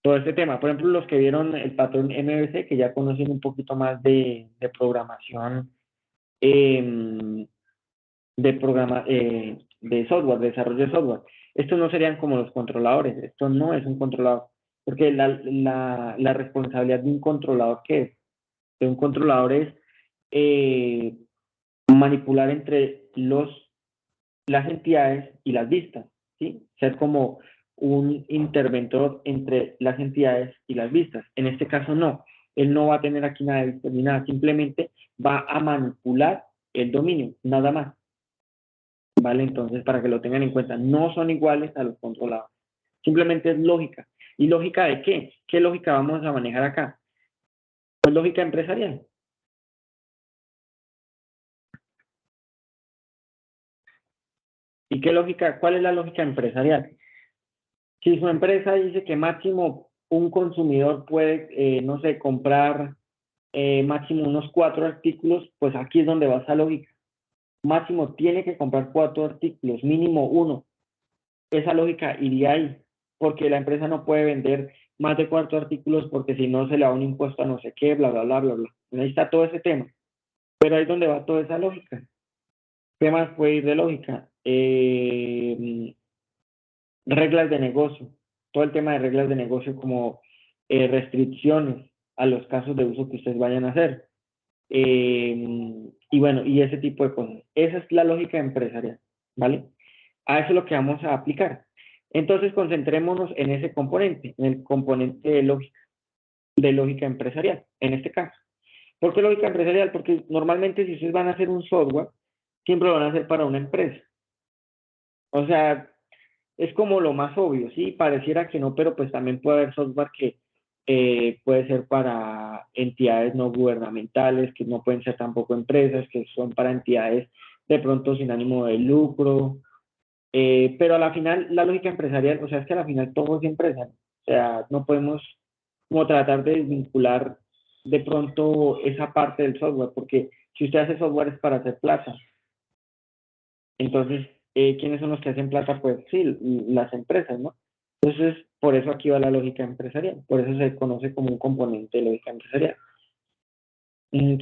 Todo este tema. Por ejemplo, los que vieron el patrón MVC, que ya conocen un poquito más de programación, de software, de desarrollo de software. Estos no serían como los controladores. Esto no es un controlador. Porque la responsabilidad de un controlador, ¿qué es? De un controlador es manipular entre las entidades y las vistas, ¿sí? Ser como un interventor entre las entidades y las vistas. En este caso no, él no va a tener aquí nada de vistas ni nada, simplemente va a manipular el dominio, nada más. ¿Vale? Entonces, para que lo tengan en cuenta, no son iguales a los controlados. Simplemente es lógica. ¿Y lógica de qué? ¿Qué lógica vamos a manejar acá? Pues lógica empresarial. ¿Y qué lógica? ¿Cuál es la lógica empresarial? Si su empresa dice que máximo un consumidor puede, no sé, comprar máximo unos 4 artículos, pues aquí es donde va esa lógica. Máximo tiene que comprar 4 artículos, mínimo 1. Esa lógica iría ahí, porque la empresa no puede vender más de 4 artículos porque si no se le da un impuesto a no sé qué, bla, bla, bla, bla, bla. Ahí está todo ese tema. Pero ahí es donde va toda esa lógica. ¿Qué más puede ir de lógica? Reglas de negocio. Todo el tema de reglas de negocio como restricciones a los casos de uso que ustedes vayan a hacer. Y bueno, y ese tipo de cosas. Esa es la lógica empresarial, ¿vale? A eso es lo que vamos a aplicar. Entonces, concentrémonos en ese componente, en el componente de lógica empresarial, en este caso. ¿Por qué lógica empresarial? Porque normalmente si ustedes van a hacer un software, siempre lo van a hacer para una empresa. O sea, es como lo más obvio, ¿sí? Pareciera que no, pero pues también puede haber software que puede ser para entidades no gubernamentales, que no pueden ser tampoco empresas, que son para entidades de pronto sin ánimo de lucro, pero a la final la lógica empresarial, o sea, es que a la final todo es empresa, o sea, no podemos como tratar de desvincular de pronto esa parte del software, porque si usted hace software es para hacer plata. Entonces, ¿quiénes son los que hacen plata? Pues sí, las empresas, ¿no? Entonces, por eso aquí va la lógica empresarial, por eso se conoce como un componente de lógica empresarial.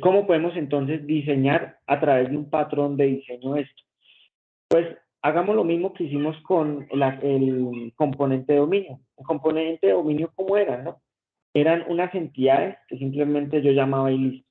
¿Cómo podemos entonces diseñar a través de un patrón de diseño esto? Pues hagamos lo mismo que hicimos con el componente de dominio. El componente de dominio, ¿cómo era, no? Eran unas entidades que simplemente yo llamaba y listo.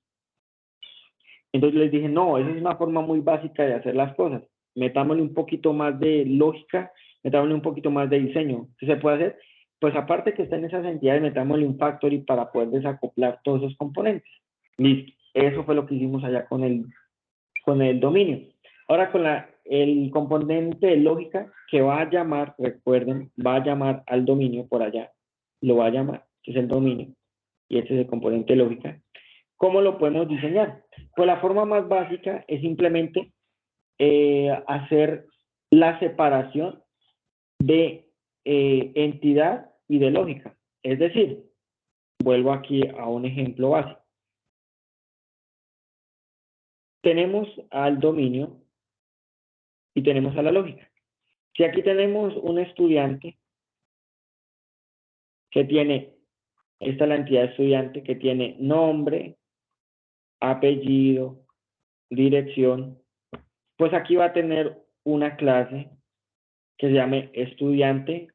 Entonces les dije, no, esa es una forma muy básica de hacer las cosas. Metámosle un poquito más de lógica, metámosle un poquito más de diseño. ¿Qué se puede hacer? Pues aparte que estén esas entidades, metámosle un factory para poder desacoplar todos esos componentes. Listo. Eso fue lo que hicimos allá con el dominio. Ahora con el componente de lógica que va a llamar, recuerden, va a llamar al dominio por allá. Lo va a llamar, que es el dominio. Y este es el componente de lógica. ¿Cómo lo podemos diseñar? Pues la forma más básica es simplemente hacer la separación de entidad y de lógica. Es decir, vuelvo aquí a un ejemplo básico. Tenemos al dominio y tenemos a la lógica. Si aquí tenemos un estudiante que tiene, esta es la entidad estudiante que tiene nombre, apellido, dirección, pues aquí va a tener una clase que se llame estudiante,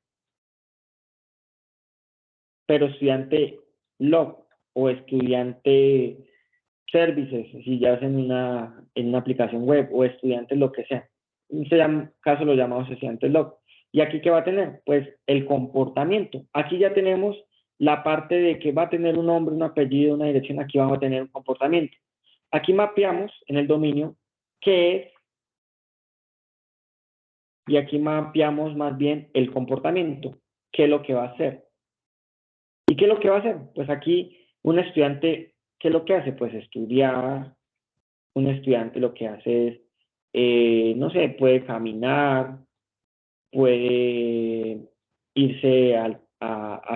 pero estudiante log o estudiante services, si ya es en una aplicación web o estudiante lo que sea. En este caso lo llamamos estudiante log. ¿Y aquí qué va a tener? Pues el comportamiento. Aquí ya tenemos la parte de que va a tener un nombre, un apellido, una dirección. Aquí vamos a tener un comportamiento. Aquí mapeamos en el dominio qué es y aquí mapeamos más bien el comportamiento, qué es lo que va a hacer. ¿Y qué es lo que va a hacer? Pues aquí un estudiante, ¿qué es lo que hace? Pues estudiar. Un estudiante lo que hace es, no sé, puede caminar, puede irse a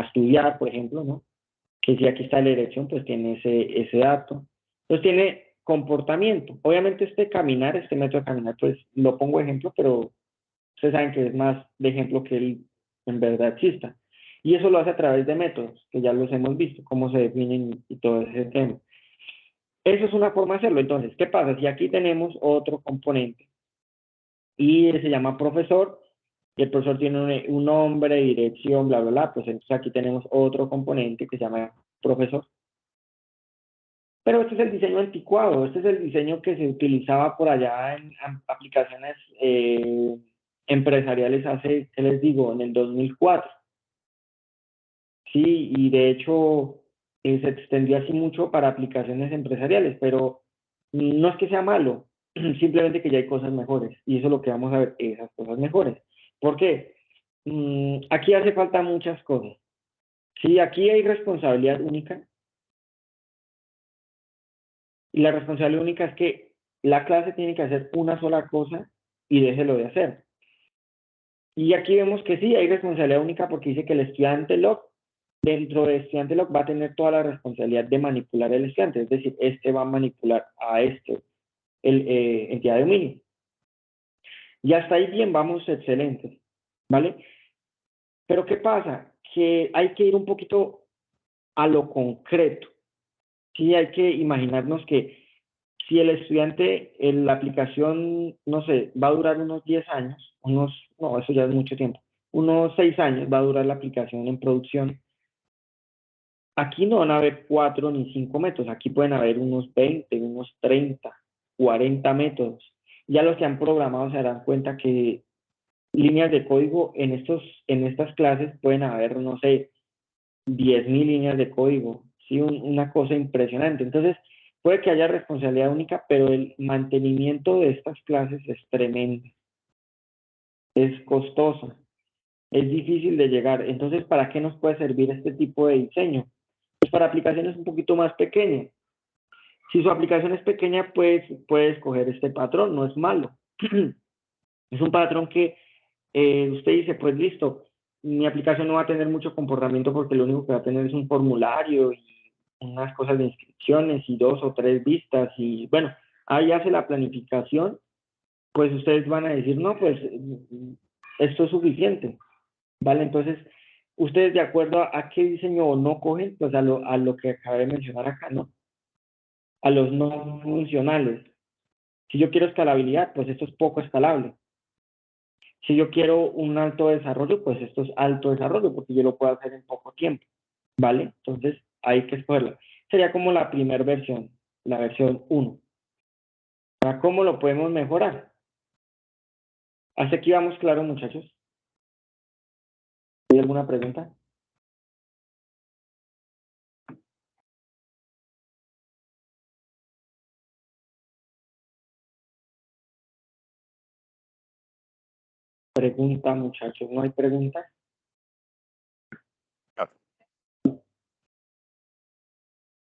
estudiar, por ejemplo, ¿no? Que si aquí está la dirección, pues tiene ese dato. Entonces tiene comportamiento. Obviamente este caminar, este método de caminar, pues lo pongo de ejemplo, pero ustedes saben que es más de ejemplo que él en verdad exista. Y eso lo hace a través de métodos, que ya los hemos visto, cómo se definen y todo ese tema. Eso es una forma de hacerlo. Entonces, ¿qué pasa? Si aquí tenemos otro componente y se llama profesor, y el profesor tiene un nombre, dirección, bla, bla, bla, pues entonces aquí tenemos otro componente que se llama profesor. Pero este es el diseño anticuado, este es el diseño que se utilizaba por allá en aplicaciones empresariales hace, ¿qué les digo?, en el 2004. Sí, y de hecho se extendió así mucho para aplicaciones empresariales, pero no es que sea malo, simplemente que ya hay cosas mejores, y eso es lo que vamos a ver, esas cosas mejores. ¿Por qué? Aquí hace falta muchas cosas. Sí, aquí hay responsabilidad única, y la responsabilidad única es que la clase tiene que hacer una sola cosa y déjelo de hacer. Y aquí vemos que sí, hay responsabilidad única porque dice que el estudiante log, dentro de estudiante log, va a tener toda la responsabilidad de manipular al estudiante, es decir, este va a manipular a este, entidad de dominio. Y hasta ahí bien, vamos excelente, ¿vale? Pero ¿qué pasa? Que hay que ir un poquito a lo concreto. Sí, hay que imaginarnos que si el estudiante, en la aplicación, no sé, va a durar unos 10 años, no, eso ya es mucho tiempo, unos 6 años va a durar la aplicación en producción. Aquí no van a haber 4 ni 5 métodos, aquí pueden haber unos 20, unos 30, 40 métodos. Ya los que han programado se darán cuenta que líneas de código en estas clases pueden haber, no sé, 10.000 líneas de código, ¿sí? Una cosa impresionante. Entonces, puede que haya responsabilidad única, pero el mantenimiento de estas clases es tremendo. Es costoso, es difícil de llegar. Entonces, ¿para qué nos puede servir este tipo de diseño? Pues para aplicaciones un poquito más pequeñas. Si su aplicación es pequeña, pues puede escoger este patrón, no es malo. Es un patrón que usted dice, pues listo, mi aplicación no va a tener mucho comportamiento porque lo único que va a tener es un formulario y unas cosas de inscripciones y 2 o 3 vistas y bueno, ahí hace la planificación, pues ustedes van a decir, no, pues esto es suficiente, ¿vale? Entonces, ustedes de acuerdo a qué diseño no cogen, pues a lo que acabé de mencionar acá, ¿no? A los no funcionales. Si yo quiero escalabilidad, pues esto es poco escalable. Si yo quiero un alto desarrollo, pues esto es alto desarrollo, porque yo lo puedo hacer en poco tiempo, ¿vale? Entonces, hay que escogerla. Sería como la primera versión, la versión 1. ¿Para cómo lo podemos mejorar? ¿Hasta aquí vamos claro, muchachos? ¿Hay alguna pregunta? Pregunta, muchachos, ¿no hay pregunta?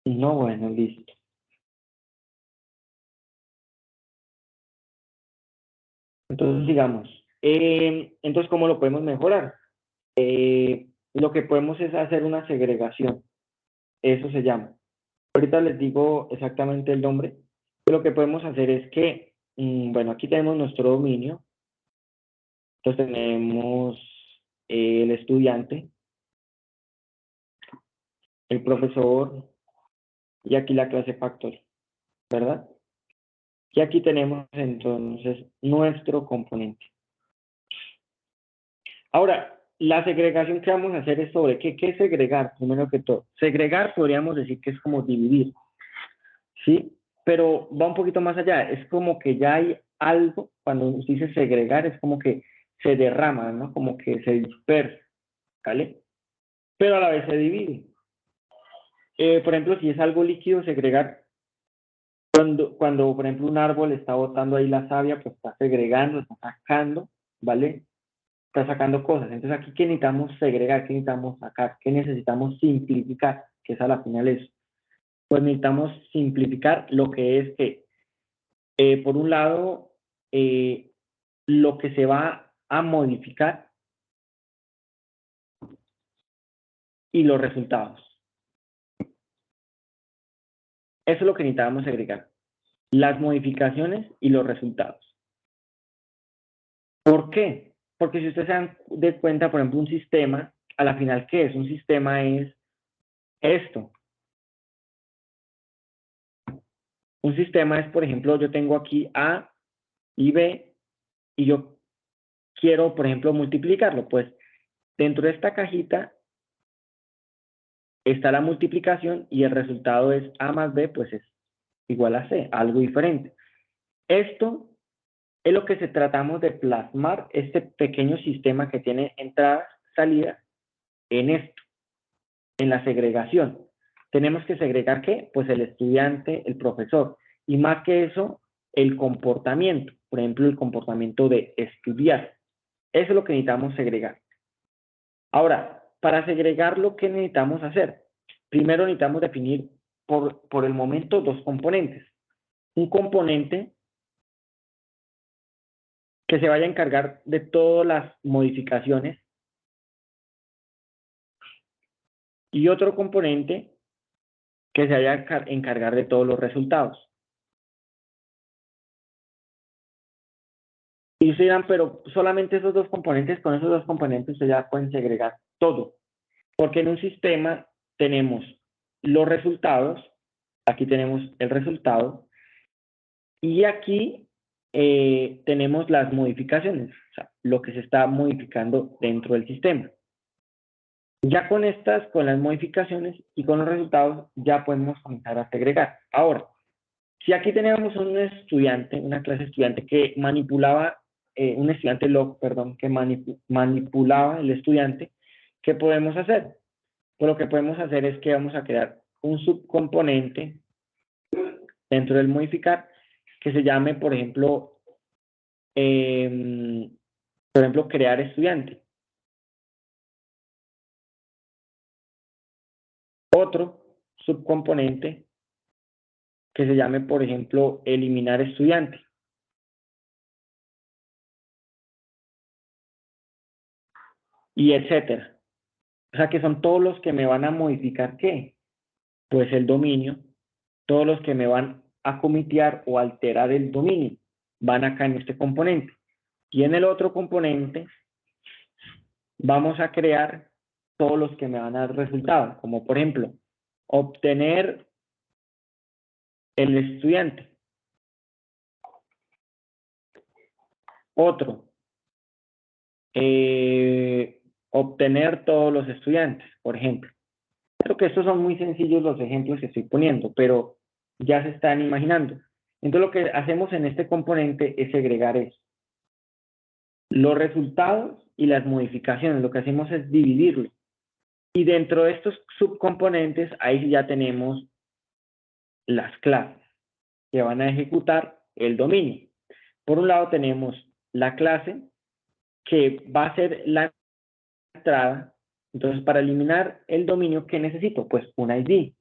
No, bueno, listo. Entonces, digamos, entonces, ¿cómo lo podemos mejorar? Lo que podemos es hacer una segregación. Eso se llama. Ahorita les digo exactamente el nombre. Lo que podemos hacer es que, bueno, aquí tenemos nuestro dominio. Entonces tenemos el estudiante, el profesor y aquí la clase factor, ¿verdad? Y aquí tenemos entonces nuestro componente. Ahora, la segregación que vamos a hacer es sobre qué es segregar, primero que todo. Segregar podríamos decir que es como dividir, ¿sí? Pero va un poquito más allá, es como que ya hay algo, cuando se dice segregar, es como que se derrama, ¿no? Como que se dispersa, ¿vale? Pero a la vez se divide. Por ejemplo, si es algo líquido, segregar, cuando por ejemplo un árbol está botando ahí la savia, pues está segregando, está sacando, ¿vale? Está sacando cosas. Entonces aquí, ¿qué necesitamos segregar? ¿Qué necesitamos sacar? ¿Qué necesitamos simplificar? Que es a la final eso. Pues necesitamos simplificar lo que es que, por un lado, lo que se va a modificar y los resultados. Eso es lo que necesitábamos segregar. Las modificaciones y los resultados. ¿Por qué? Porque si ustedes se dan de cuenta, por ejemplo, un sistema, a la final, ¿qué es? Un sistema es esto. Un sistema es, por ejemplo, yo tengo aquí A y B y yo quiero, por ejemplo, multiplicarlo. Pues dentro de esta cajita está la multiplicación y el resultado es A más B, pues es igual a C, algo diferente. Esto es lo que tratamos de plasmar, este pequeño sistema que tiene entradas, salidas, en esto, en la segregación. Tenemos que segregar ¿qué? Pues el estudiante, el profesor, y más que eso, el comportamiento, por ejemplo, el comportamiento de estudiar. Eso es lo que necesitamos segregar. Ahora, para segregar, lo que necesitamos hacer, primero necesitamos definir por el momento dos componentes. Un componente que se vaya a encargar de todas las modificaciones y otro componente que se vaya a encargar de todos los resultados. Y ustedes dirán, pero solamente esos dos componentes, con esos dos componentes ustedes ya pueden segregar todo. Porque en un sistema tenemos los resultados, aquí tenemos el resultado, y aquí tenemos las modificaciones, o sea, lo que se está modificando dentro del sistema. Ya con estas, con las modificaciones y con los resultados, ya podemos comenzar a segregar. Ahora, si aquí tenemos un estudiante, una clase estudiante que manipulaba, un estudiante log, perdón, que manipulaba el estudiante, ¿qué podemos hacer? Pues lo que podemos hacer es que vamos a crear un subcomponente dentro del modificar que se llame, por ejemplo, crear estudiante. Otro subcomponente que se llame, por ejemplo, eliminar estudiante. Y etcétera. O sea que son todos los que me van a modificar ¿qué? Pues el dominio, todos los que me van a comitear o alterar el dominio van acá en este componente. Y en el otro componente vamos a crear todos los que me van a dar resultados, como por ejemplo, obtener el estudiante. Otro, obtener todos los estudiantes, por ejemplo. Creo que estos son muy sencillos los ejemplos que estoy poniendo, pero ya se están imaginando. Entonces lo que hacemos en este componente es segregar eso. Los resultados y las modificaciones, lo que hacemos es dividirlo. Y dentro de estos subcomponentes, ahí ya tenemos las clases que van a ejecutar el dominio. Por un lado tenemos la clase que va a ser la entrada. Entonces, para eliminar el dominio, ¿qué necesito? Pues un ID.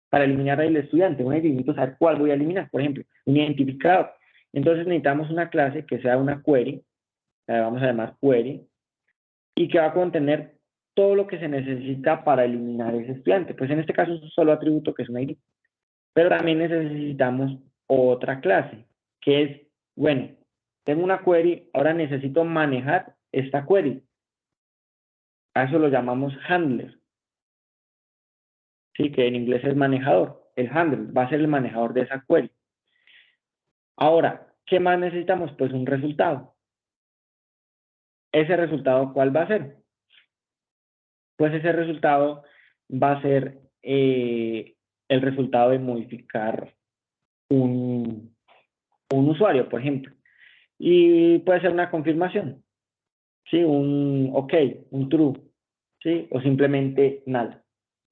Para eliminar el estudiante, un ID, necesito saber cuál voy a eliminar. Por ejemplo, un identificador. Entonces necesitamos una clase que sea una query, la vamos a llamar query, y que va a contener todo lo que se necesita para eliminar ese estudiante. Pues en este caso es un solo atributo que es un ID. Pero también necesitamos otra clase, que es, bueno, tengo una query, ahora necesito manejar esta query. A eso lo llamamos handler. Sí, que en inglés es manejador. El handler va a ser el manejador de esa query. Ahora, ¿qué más necesitamos? Pues un resultado. ¿Ese resultado cuál va a ser? Pues ese resultado va a ser el resultado de modificar un usuario, por ejemplo. Y puede ser una confirmación. ¿Sí? Un OK, un true. ¿Sí? O simplemente nada.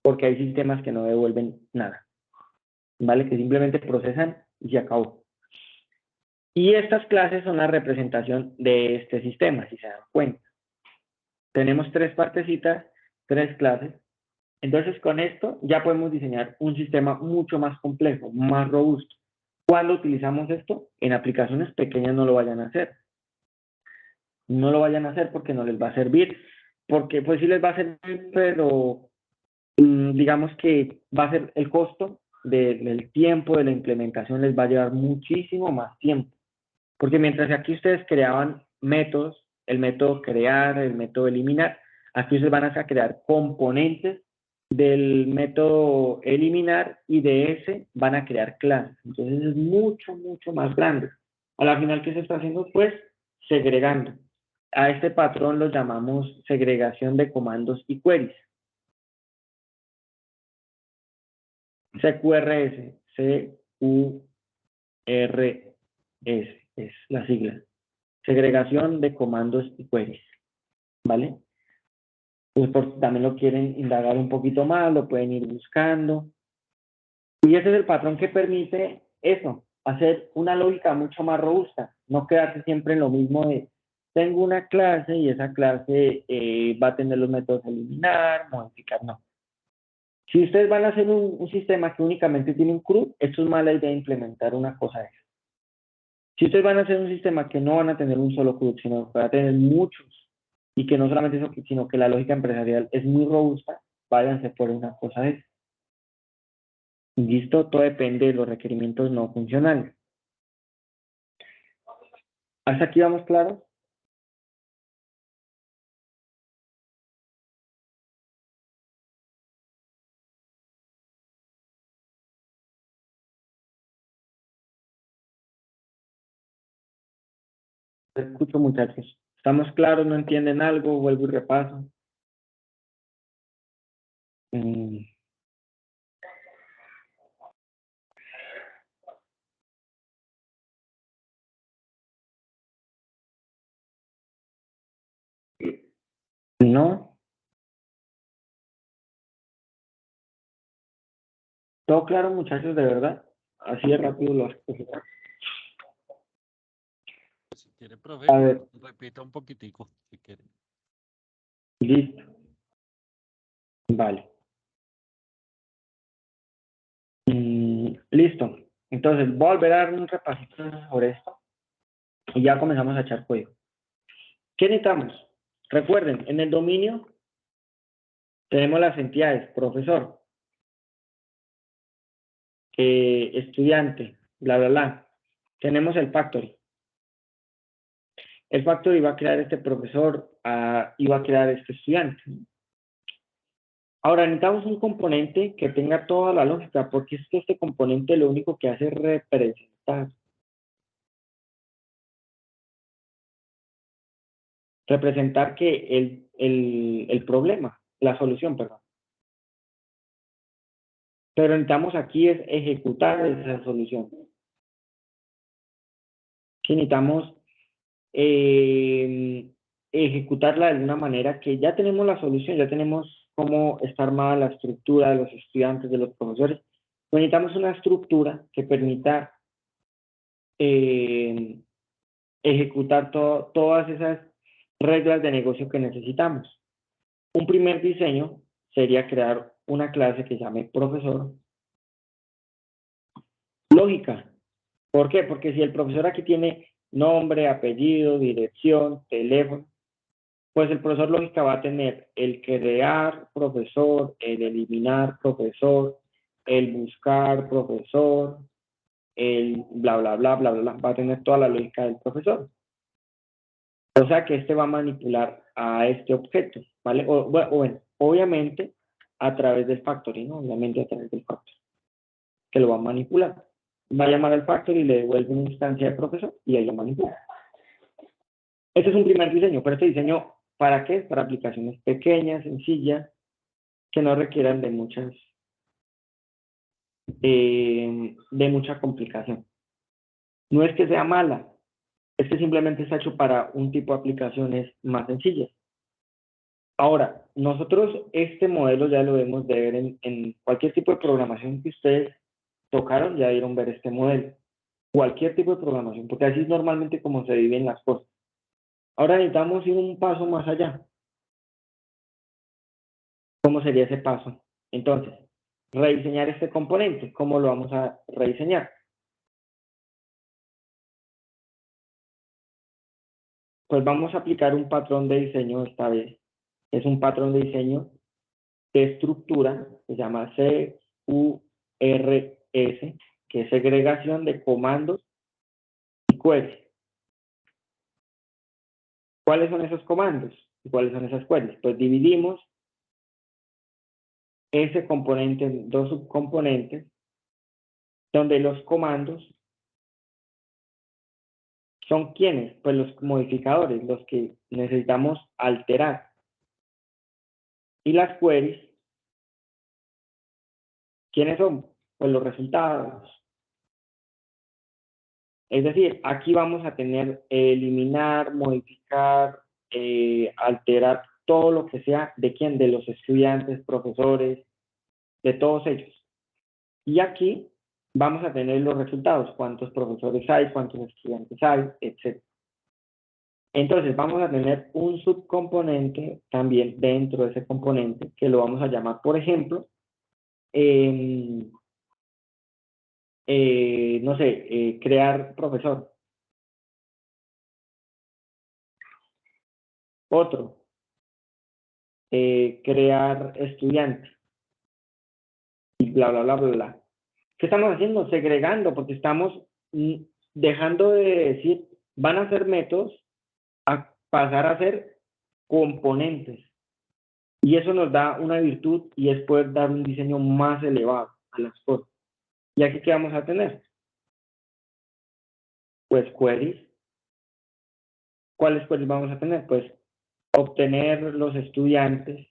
Porque hay sistemas que no devuelven nada. ¿Vale? Que simplemente procesan y se acabó. Y estas clases son la representación de este sistema, si se dan cuenta. Tenemos tres partecitas, tres clases. Entonces, con esto ya podemos diseñar un sistema mucho más complejo, más robusto. ¿Cuándo utilizamos esto? En aplicaciones pequeñas no lo vayan a hacer. No lo vayan a hacer porque no les va a servir. Porque pues sí les va a servir, pero digamos que va a ser el costo del tiempo de la implementación les va a llevar muchísimo más tiempo. Porque mientras aquí ustedes creaban métodos, el método crear, el método eliminar, aquí ustedes van a crear componentes del método eliminar y de ese van a crear clases. Entonces es mucho, mucho más grande. A la final, ¿qué se está haciendo? Pues segregando. A este patrón lo llamamos segregación de comandos y queries. CQRS, C-U-R-S, es la sigla. segregación de comandos y queries, ¿vale? Pues por si también lo quieren indagar un poquito más, lo pueden ir buscando. Y ese es el patrón que permite eso, hacer una lógica mucho más robusta, no quedarse siempre en lo mismo de tengo una clase y esa clase va a tener los métodos de eliminar, modificar, no. Si ustedes van a hacer un sistema que únicamente tiene un CRUD, esto es mala idea implementar una cosa de esa. Si ustedes van a hacer un sistema que no van a tener un solo CRUD, sino que va a tener muchos, y que no solamente eso, sino que la lógica empresarial es muy robusta, váyanse por una cosa de esa. Listo, todo depende de los requerimientos no funcionales. ¿Hasta aquí vamos claros? Escucho, muchachos. ¿Estamos claros? ¿No entienden algo? Vuelvo y repaso. ¿No? ¿Todo claro, muchachos, de verdad? Así de rápido lo hago. Si quiere, profe, A ver, repita un poquitico, si quiere. listo. Vale. Listo. Entonces, voy a volver a dar un repasito sobre esto y ya comenzamos a echar código. ¿Qué necesitamos? Recuerden, en el dominio tenemos las entidades, profesor, estudiante, bla, bla, bla. Tenemos el factory. El factory va a crear este profesor y va a crear este estudiante. Ahora necesitamos un componente que tenga toda la lógica, porque es que este componente lo único que hace es representar que el problema, la solución, perdón. Pero necesitamos aquí es ejecutar esa solución. Que necesitamos ejecutarla de alguna manera que ya tenemos la solución, ya tenemos cómo está armada la estructura de los estudiantes, de los profesores. Pero necesitamos una estructura que permita ejecutar todas esas reglas de negocio que necesitamos. Un primer diseño sería crear una clase que llame profesor lógica. ¿Por qué? Porque si el profesor aquí tiene nombre, apellido, dirección, teléfono, pues el profesor lógica va a tener el crear profesor, el eliminar profesor, el buscar profesor, el bla, bla, bla, bla, bla, bla. Va a tener toda la lógica del profesor. O sea que este va a manipular a este objeto, ¿vale? Bueno, obviamente a través del factory, ¿no? Obviamente a través del factory, que lo va a manipular. Va a llamar al factory y le devuelve una instancia de profesor y ahí lo manipula. Este es un primer diseño, pero este diseño, ¿para qué? Para aplicaciones pequeñas, sencillas, que no requieran de mucha complicación. No es que sea mala, es que simplemente está hecho para un tipo de aplicaciones más sencillas. Ahora, nosotros este modelo ya lo debemos de ver en cualquier tipo de programación que ustedes tocaron, ya dieron ver este modelo. Cualquier tipo de programación, porque así es normalmente como se viven las cosas. Ahora necesitamos ir un paso más allá. ¿Cómo sería ese paso? Entonces, rediseñar este componente. ¿Cómo lo vamos a rediseñar? Pues vamos a aplicar un patrón de diseño esta vez. Es un patrón de diseño de estructura, se llama CURS, que es segregación de comandos y queries. ¿Cuáles son esos comandos? ¿Y cuáles son esas queries? Pues dividimos ese componente en dos subcomponentes, donde los comandos son ¿quiénes? Pues los modificadores, los que necesitamos alterar. Y las queries, ¿quiénes son? Pues los resultados. Es decir, aquí vamos a tener eliminar, modificar, alterar todo lo que sea de quién, de los estudiantes, profesores, de todos ellos. Y aquí vamos a tener los resultados, cuántos profesores hay, cuántos estudiantes hay, etc. Entonces vamos a tener un subcomponente también dentro de ese componente que lo vamos a llamar, por ejemplo, no sé, crear profesor. Otro, crear estudiante. Y bla, bla, bla, bla, bla. ¿Qué estamos haciendo? Segregando, porque estamos dejando de decir, van a ser métodos, a pasar a ser componentes. Y eso nos da una virtud y es poder dar un diseño más elevado a las cosas. ¿Y aquí qué vamos a tener? Pues queries. ¿Cuáles queries vamos a tener? Pues obtener los estudiantes,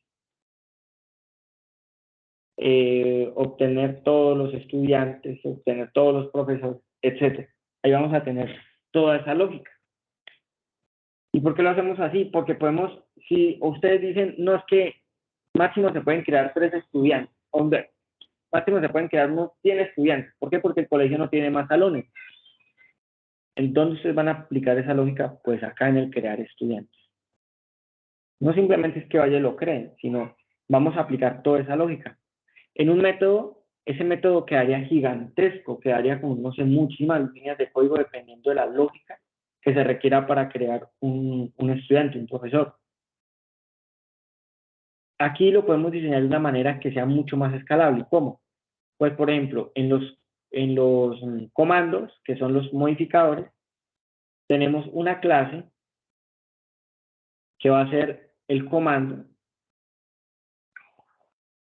obtener todos los estudiantes, obtener todos los profesores, etc. Ahí vamos a tener toda esa lógica. ¿Y por qué lo hacemos así? Porque podemos, si ustedes dicen, no, es que máximo se pueden crear 3 estudiantes, hombre, máximo se pueden crear unos 100 estudiantes. ¿Por qué? Porque el colegio no tiene más salones. Entonces van a aplicar esa lógica pues acá en el crear estudiantes. No simplemente es que vaya y lo creen, sino vamos a aplicar toda esa lógica. En un método, ese método quedaría gigantesco, quedaría con, no sé, muchísimas líneas de código dependiendo de la lógica que se requiera para crear un estudiante, un profesor. Aquí lo podemos diseñar de una manera que sea mucho más escalable. ¿Cómo? Pues, por ejemplo, en los comandos, que son los modificadores, tenemos una clase que va a ser el comando.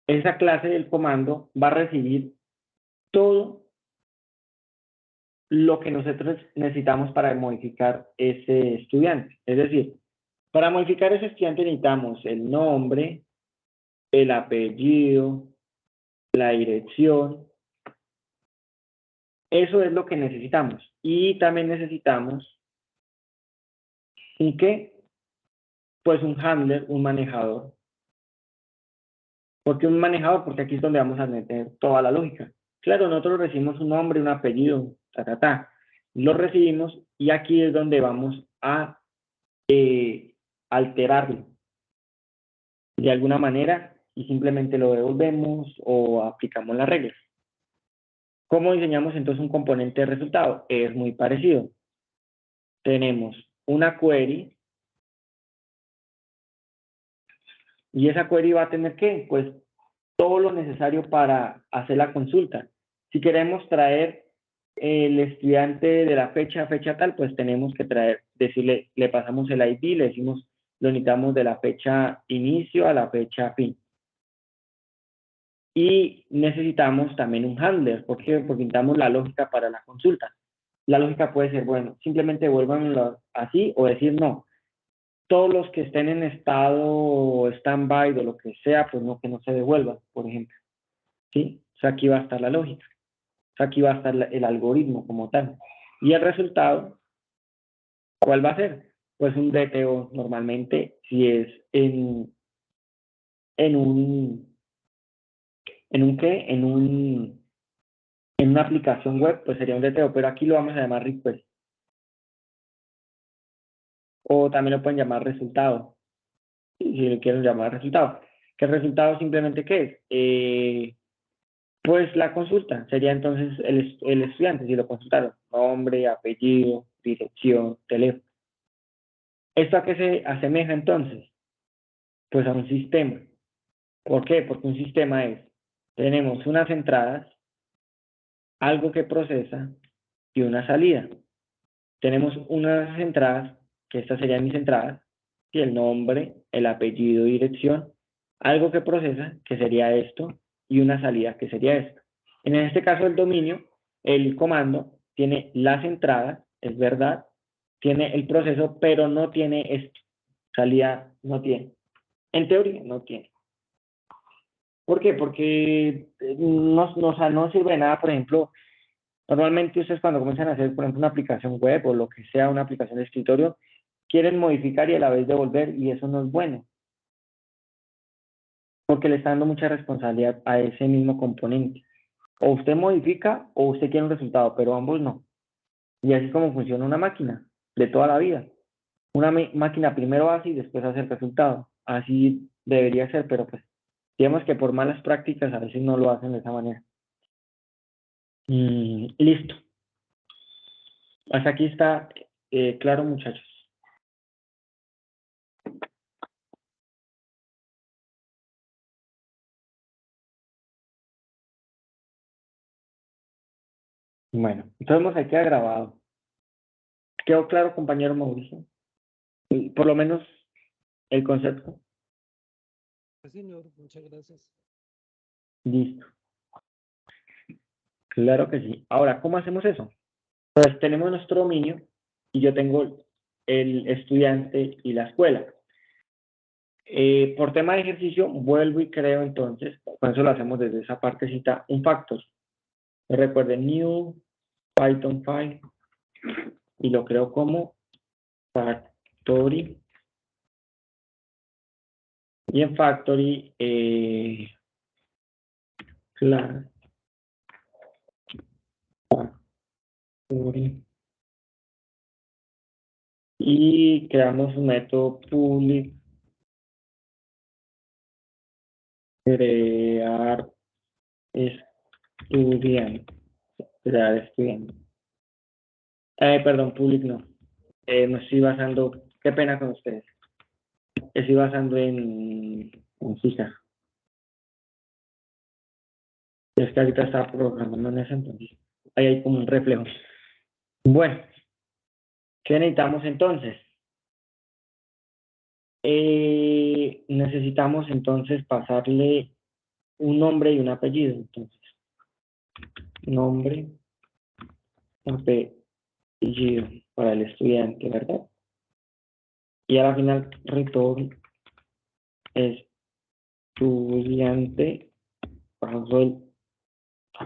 Esa clase del comando va a recibir todo lo que nosotros necesitamos para modificar ese estudiante. Es decir, para modificar ese estudiante necesitamos el nombre, el apellido, la dirección. Eso es lo que necesitamos. Y también necesitamos ¿un qué? Pues un handler, un manejador. ¿Por qué un manejador? Porque aquí es donde vamos a meter toda la lógica. Claro, nosotros recibimos un nombre, un apellido, Lo recibimos y aquí es donde vamos a alterarlo de alguna manera y simplemente lo devolvemos o aplicamos las reglas. ¿Cómo diseñamos entonces un componente de resultado? Es muy parecido. Tenemos una query y esa query va a tener ¿qué? Pues todo lo necesario para hacer la consulta. Si queremos traer el estudiante de la fecha tal, pues tenemos que decirle, le pasamos el ID, le decimos, lo necesitamos de la fecha inicio a la fecha fin. Y necesitamos también un handler. ¿Por qué? Porque necesitamos la lógica para la consulta. La lógica puede ser, bueno, simplemente devuélvanlo así o decir no. Todos los que estén en estado stand-by o lo que sea, pues no, que no se devuelvan, por ejemplo. ¿Sí? O sea, aquí va a estar la lógica. O sea, aquí va a estar el algoritmo como tal. Y el resultado, ¿cuál va a ser? Pues un DTO normalmente, si es en una aplicación web, pues sería un DTO, pero aquí lo vamos a llamar request. O también lo pueden llamar resultado, si le quieren llamar resultado. ¿Qué resultado simplemente qué es? Pues la consulta, sería entonces el estudiante, si lo consultaron, nombre, apellido, dirección, teléfono. ¿Esto a qué se asemeja entonces? Pues a un sistema. ¿Por qué? Porque un sistema tenemos unas entradas, algo que procesa y una salida. Tenemos unas entradas, que estas serían mis entradas, y el nombre, el apellido, dirección, algo que procesa, que sería esto, y una salida, que sería esto. En este caso el dominio, el comando, tiene las entradas, es verdad, tiene el proceso, pero no tiene esto. Salida no tiene. En teoría no tiene. ¿Por qué? Porque no sirve de nada, por ejemplo, Normalmente ustedes cuando comienzan a hacer, por ejemplo, una aplicación web o lo que sea, una aplicación de escritorio, quieren modificar y a la vez devolver, y eso no es bueno. Porque le está dando mucha responsabilidad a ese mismo componente. O usted modifica o usted quiere un resultado, pero ambos no. Y así es como funciona una máquina de toda la vida. Una máquina primero hace y después hace el resultado. Así debería ser, pero pues digamos que por malas prácticas a veces no lo hacen de esa manera. Listo. Hasta aquí está claro, muchachos. Bueno, entonces ahí queda grabado. ¿Quedó claro, compañero Mauricio? Por lo menos el concepto. Sí, señor, muchas gracias. Listo. Claro que sí. Ahora, ¿cómo hacemos eso? Pues tenemos nuestro dominio y yo tengo el estudiante y la escuela. Por tema de ejercicio, vuelvo y creo entonces, por eso lo hacemos desde esa partecita, un factor. Recuerden, new Python file y lo creo como factory. Y en factory, class factory. Y creamos un método public crear estudiante. Crear estudiante. Perdón, public no. Me estoy basando, qué pena con ustedes. Estoy basando en fija. Es que ahorita estaba programando en eso, entonces ahí hay como un reflejo. Bueno, ¿qué necesitamos entonces? Necesitamos entonces pasarle un nombre y un apellido. Entonces, nombre, apellido para el estudiante, ¿verdad? Y a la final, return estudiante, bajo el,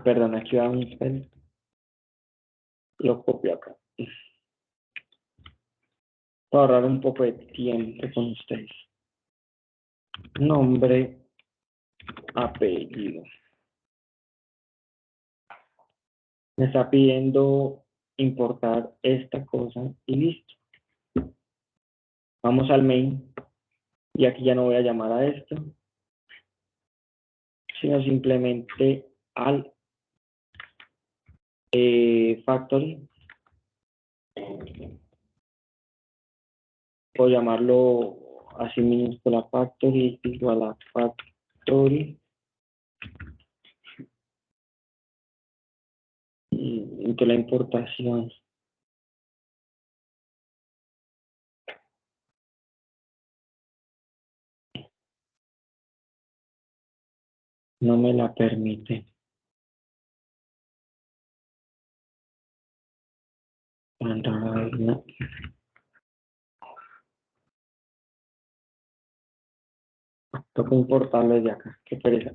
perdón, aquí va un spell, lo copio acá. Para ahorrar un poco de tiempo con ustedes. Nombre, apellido. Me está pidiendo importar esta cosa y listo. Vamos al main y aquí ya no voy a llamar a esto, sino simplemente al factory. Puedo llamarlo así minúscula factory igual a factory. Y que la importación no me la permite. Toca importarlo desde acá. Qué pereza.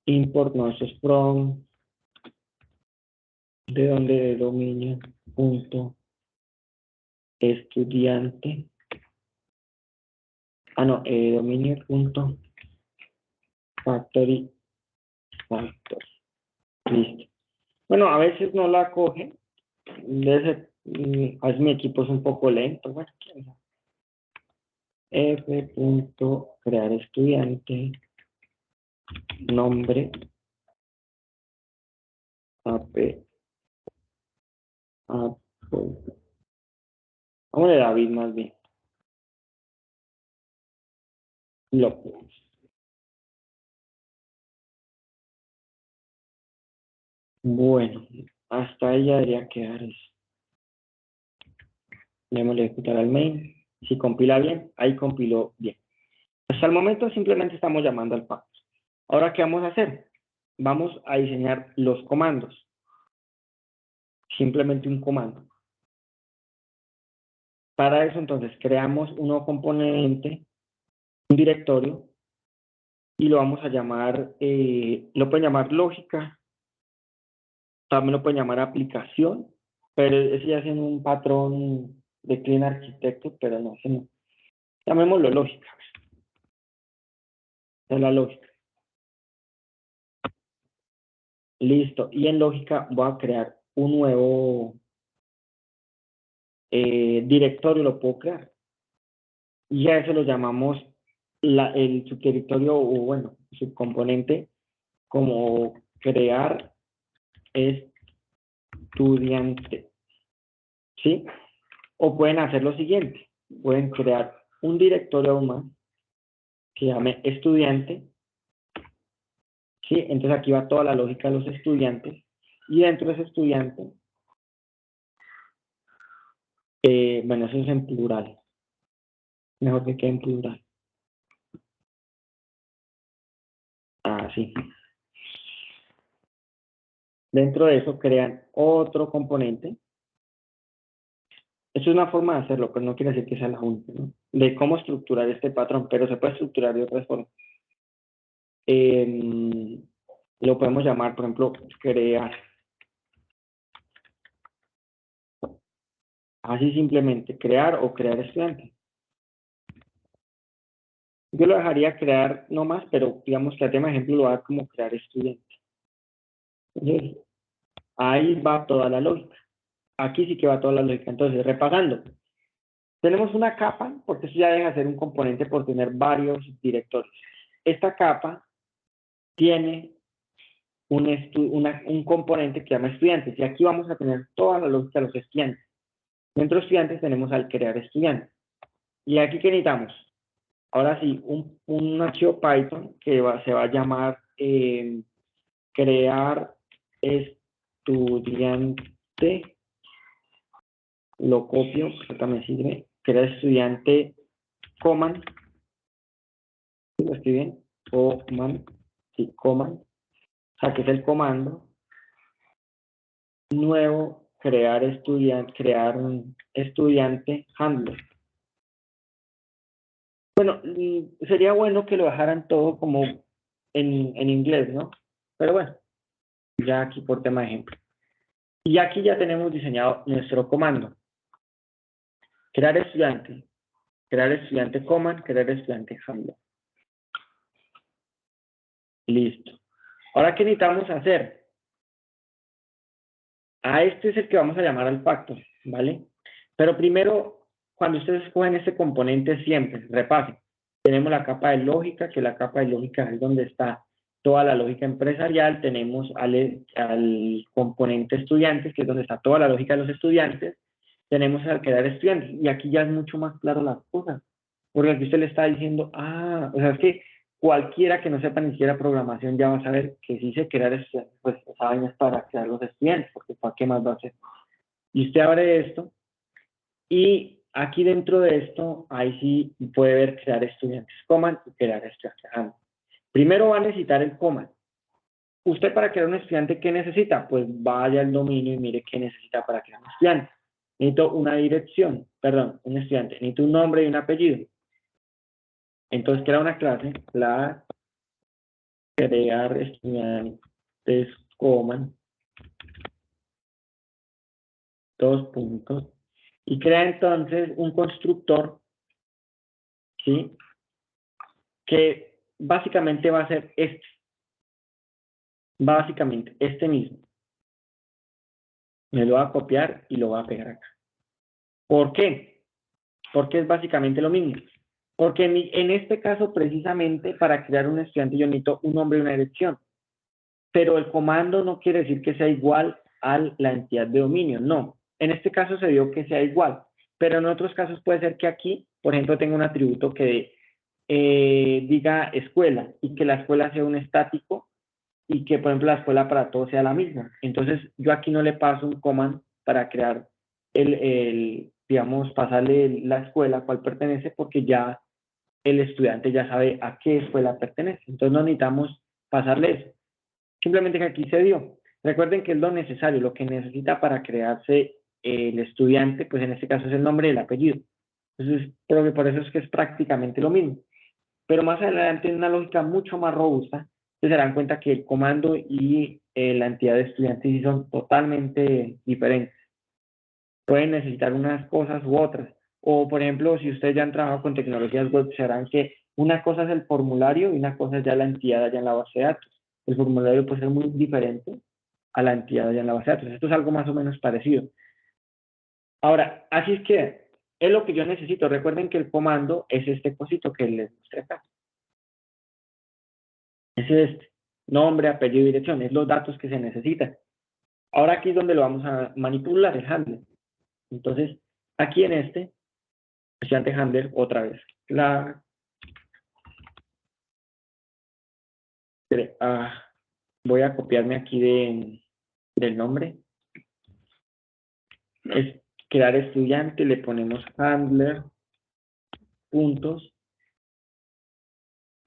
Import, no, eso es from. ¿De dónde? De dominio. Punto. Estudiante. Ah, no, dominio. Punto. Factory. Factor. Listo. Bueno, a veces no la coge. Debe ser, a veces mi equipo es un poco lento. Bueno, quién sabe. F. Crear estudiante. Nombre. AP. Vamos de David más bien. López. Bueno, hasta ahí ya debería quedar eso. Démosle ejecutar al main. Si compila bien, ahí compiló bien. Hasta el momento simplemente estamos llamando al pack. Ahora, ¿qué vamos a hacer? Vamos a diseñar los comandos. Simplemente un comando. Para eso, entonces, creamos un nuevo componente, un directorio, y lo vamos a llamar, lo pueden llamar lógica también lo pueden llamar aplicación, pero ese ya es en un patrón de Clean Architecture, pero no, ese no. Llamémoslo lógica. Es la lógica. Listo. Y en lógica voy a crear un nuevo directorio, lo puedo crear. Y a eso lo llamamos el subdirectorio o, bueno, subcomponente como crear estudiante. ¿Sí? O pueden hacer lo siguiente. Pueden crear un directorio aún más que llame estudiante. ¿Sí? Entonces aquí va toda la lógica de los estudiantes. Y dentro de ese estudiante, bueno, eso es en plural. Mejor que quede en plural. Así. Dentro de eso crean otro componente. Eso es una forma de hacerlo, pero no quiere decir que sea la única, ¿no? De cómo estructurar este patrón, pero se puede estructurar de otras formas. Lo podemos llamar, por ejemplo, crear. Así simplemente, crear o crear estudiante. Yo lo dejaría crear no más, pero digamos que a tema ejemplo lo haga como crear estudiante. Entonces, ahí va toda la lógica. Aquí sí que va toda la lógica. Entonces, repasando. Tenemos una capa, porque eso ya deja de ser un componente por tener varios directorios. Esta capa tiene un componente que se llama estudiantes. Y aquí vamos a tener toda la lógica de los estudiantes. Dentro de estudiantes tenemos al crear estudiantes. Y aquí, ¿qué necesitamos? Ahora sí, un archivo Python que se va a llamar crear estudiante. Lo copio, eso también sirve. Crear estudiante command. ¿Lo estoy bien? Command. Sí, command. O sea, que es el comando. Nuevo, crear un estudiante handler. Bueno, sería bueno que lo dejaran todo como en inglés, ¿no? Pero bueno, ya aquí por tema de ejemplo. Y aquí ya tenemos diseñado nuestro comando. Crear estudiante command, crear estudiante handler. Listo. Ahora, ¿qué necesitamos hacer? A este es el que vamos a llamar al factor, ¿vale? Pero primero, cuando ustedes escogen este componente siempre, repasen. Tenemos la capa de lógica, que la capa de lógica es donde está toda la lógica empresarial. Tenemos al componente estudiantes, que es donde está toda la lógica de los estudiantes. Tenemos al crear estudiantes. Y aquí ya es mucho más claro las cosas. Porque aquí usted le está diciendo, o sea, es que cualquiera que no sepa ni siquiera programación ya va a saber que si se crear estudiantes, pues esa vaina es para crear los estudiantes, porque ¿para qué más va a hacer? Y usted abre esto, y aquí dentro de esto, ahí sí puede ver crear estudiantes command y crear estudiantes handler. Primero va a necesitar el command. Usted para crear un estudiante, ¿qué necesita? Pues vaya al dominio y mire qué necesita para crear un estudiante. Necesito una dirección, perdón, un estudiante. Necesito un nombre y un apellido. Entonces crea una clase, la crear estudiantes command, 2 puntos, y crea entonces un constructor, ¿sí? Que básicamente va a ser básicamente este mismo. Me lo va a copiar y lo va a pegar acá. ¿Por qué? Porque es básicamente lo mismo. Porque en este caso, precisamente, para crear un estudiante yo necesito un nombre y una dirección. Pero el comando no quiere decir que sea igual a la entidad de dominio, no. En este caso se dio que sea igual, pero en otros casos puede ser que aquí, por ejemplo, tenga un atributo que diga escuela y que la escuela sea un estático y que, por ejemplo, la escuela para todos sea la misma. Entonces, yo aquí no le paso un command para crear digamos, pasarle la escuela a cuál pertenece, porque ya el estudiante ya sabe a qué escuela pertenece. Entonces, no necesitamos pasarle eso. Simplemente que aquí se dio. Recuerden que es lo necesario, lo que necesita para crearse el estudiante, pues en este caso es el nombre y el apellido. Entonces, por eso es que es prácticamente lo mismo. Pero más adelante, en una lógica mucho más robusta, se darán cuenta que el comando y la entidad de estudiantes sí son totalmente diferentes. Pueden necesitar unas cosas u otras. O, por ejemplo, si ustedes ya han trabajado con tecnologías web, sabrán que una cosa es el formulario y una cosa es ya la entidad allá en la base de datos. El formulario puede ser muy diferente a la entidad allá en la base de datos. Esto es algo más o menos parecido. Ahora, así es que es lo que yo necesito. Recuerden que el comando es este cosito que les mostré acá. Es este. Nombre, apellido, dirección. Es los datos que se necesitan. Ahora aquí es donde lo vamos a manipular, el handler. Entonces, aquí en este, estudiante handler, otra vez. Voy a copiarme aquí del nombre. Es crear estudiante, le ponemos handler, puntos.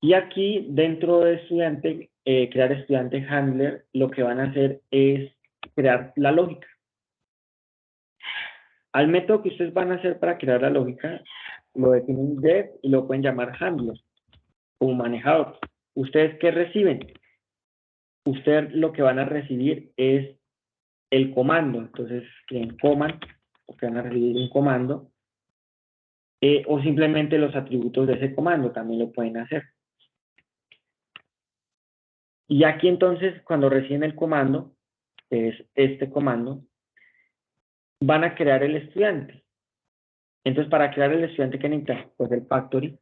Y aquí, dentro de estudiante, crear estudiante handler, lo que van a hacer es crear la lógica. Al método que ustedes van a hacer para crear la lógica, lo definen dev y lo pueden llamar handler, como manejador. ¿Ustedes qué reciben? Ustedes lo que van a recibir es el comando. Entonces, en command, porque van a recibir un comando, o simplemente los atributos de ese comando también lo pueden hacer. Y aquí entonces, cuando reciben el comando, que es este comando, van a crear el estudiante. Entonces, para crear el estudiante, ¿qué necesitan? Pues el factory.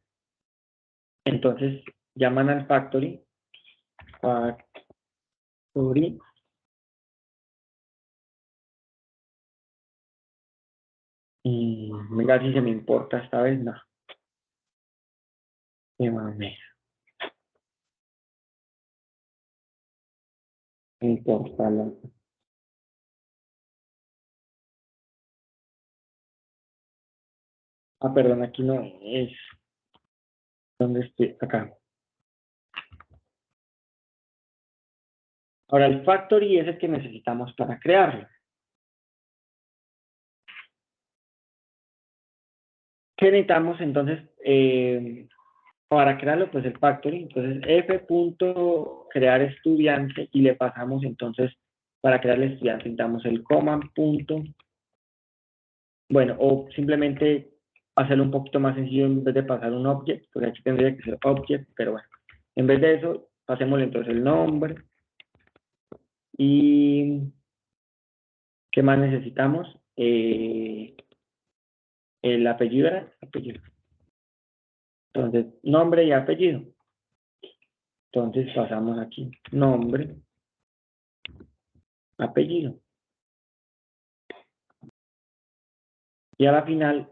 Entonces, llaman al factory, y mira si se me importa esta vez, no. Me mamé. No importa, no. Ah, perdón, aquí no es. ¿Dónde estoy? Acá. Ahora, el factory es el que necesitamos para crearlo. ¿Qué necesitamos entonces para crearlo? Pues el factory. Entonces, f.crear estudiante y le pasamos entonces, para crear el estudiante, necesitamos el command. Bueno, o simplemente hacerlo un poquito más sencillo en vez de pasar un object, porque aquí tendría que ser object, pero bueno. En vez de eso, pasémosle entonces el nombre. Y ¿qué más necesitamos? El apellido era apellido. Entonces, nombre y apellido. Entonces pasamos aquí, nombre, apellido. Y a la final,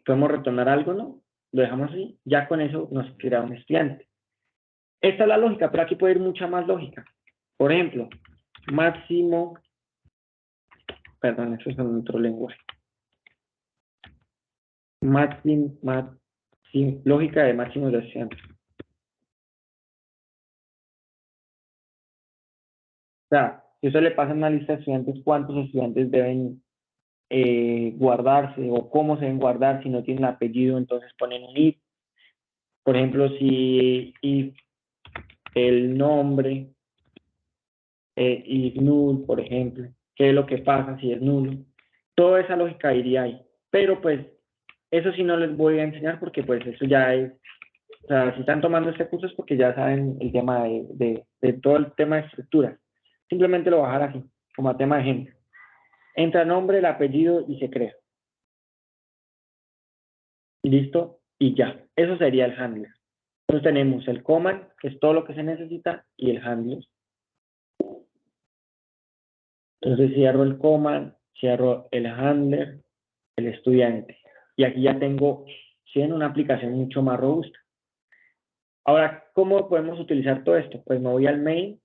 podemos retornar algo, ¿no? Lo dejamos así. Ya con eso nos crea un estudiante. Esta es la lógica, pero aquí puede ir mucha más lógica. Por ejemplo, máximo, perdón, eso es en otro lenguaje. Máximo, lógica de máximos de estudiantes. O sea, si usted le pasa una lista de estudiantes, ¿cuántos estudiantes deben guardarse o cómo se deben guardar? Si no tienen apellido, entonces ponen un if. Por ejemplo, si if el nombre, if null, por ejemplo, ¿qué es lo que pasa si es nulo? Toda esa lógica iría ahí. Pero pues, eso sí no les voy a enseñar porque pues eso ya es, o sea, si están tomando este curso es porque ya saben el tema de todo el tema de estructura. Simplemente lo voy a dejar así, como a tema de ejemplo. Entra el nombre, el apellido y se crea. Listo, y ya. Eso sería el handler. Entonces tenemos el command, que es todo lo que se necesita, y el handler. Entonces cierro el command, cierro el handler, el estudiante. Y aquí ya tengo, una aplicación mucho más robusta. Ahora, ¿cómo podemos utilizar todo esto? Pues me voy al main,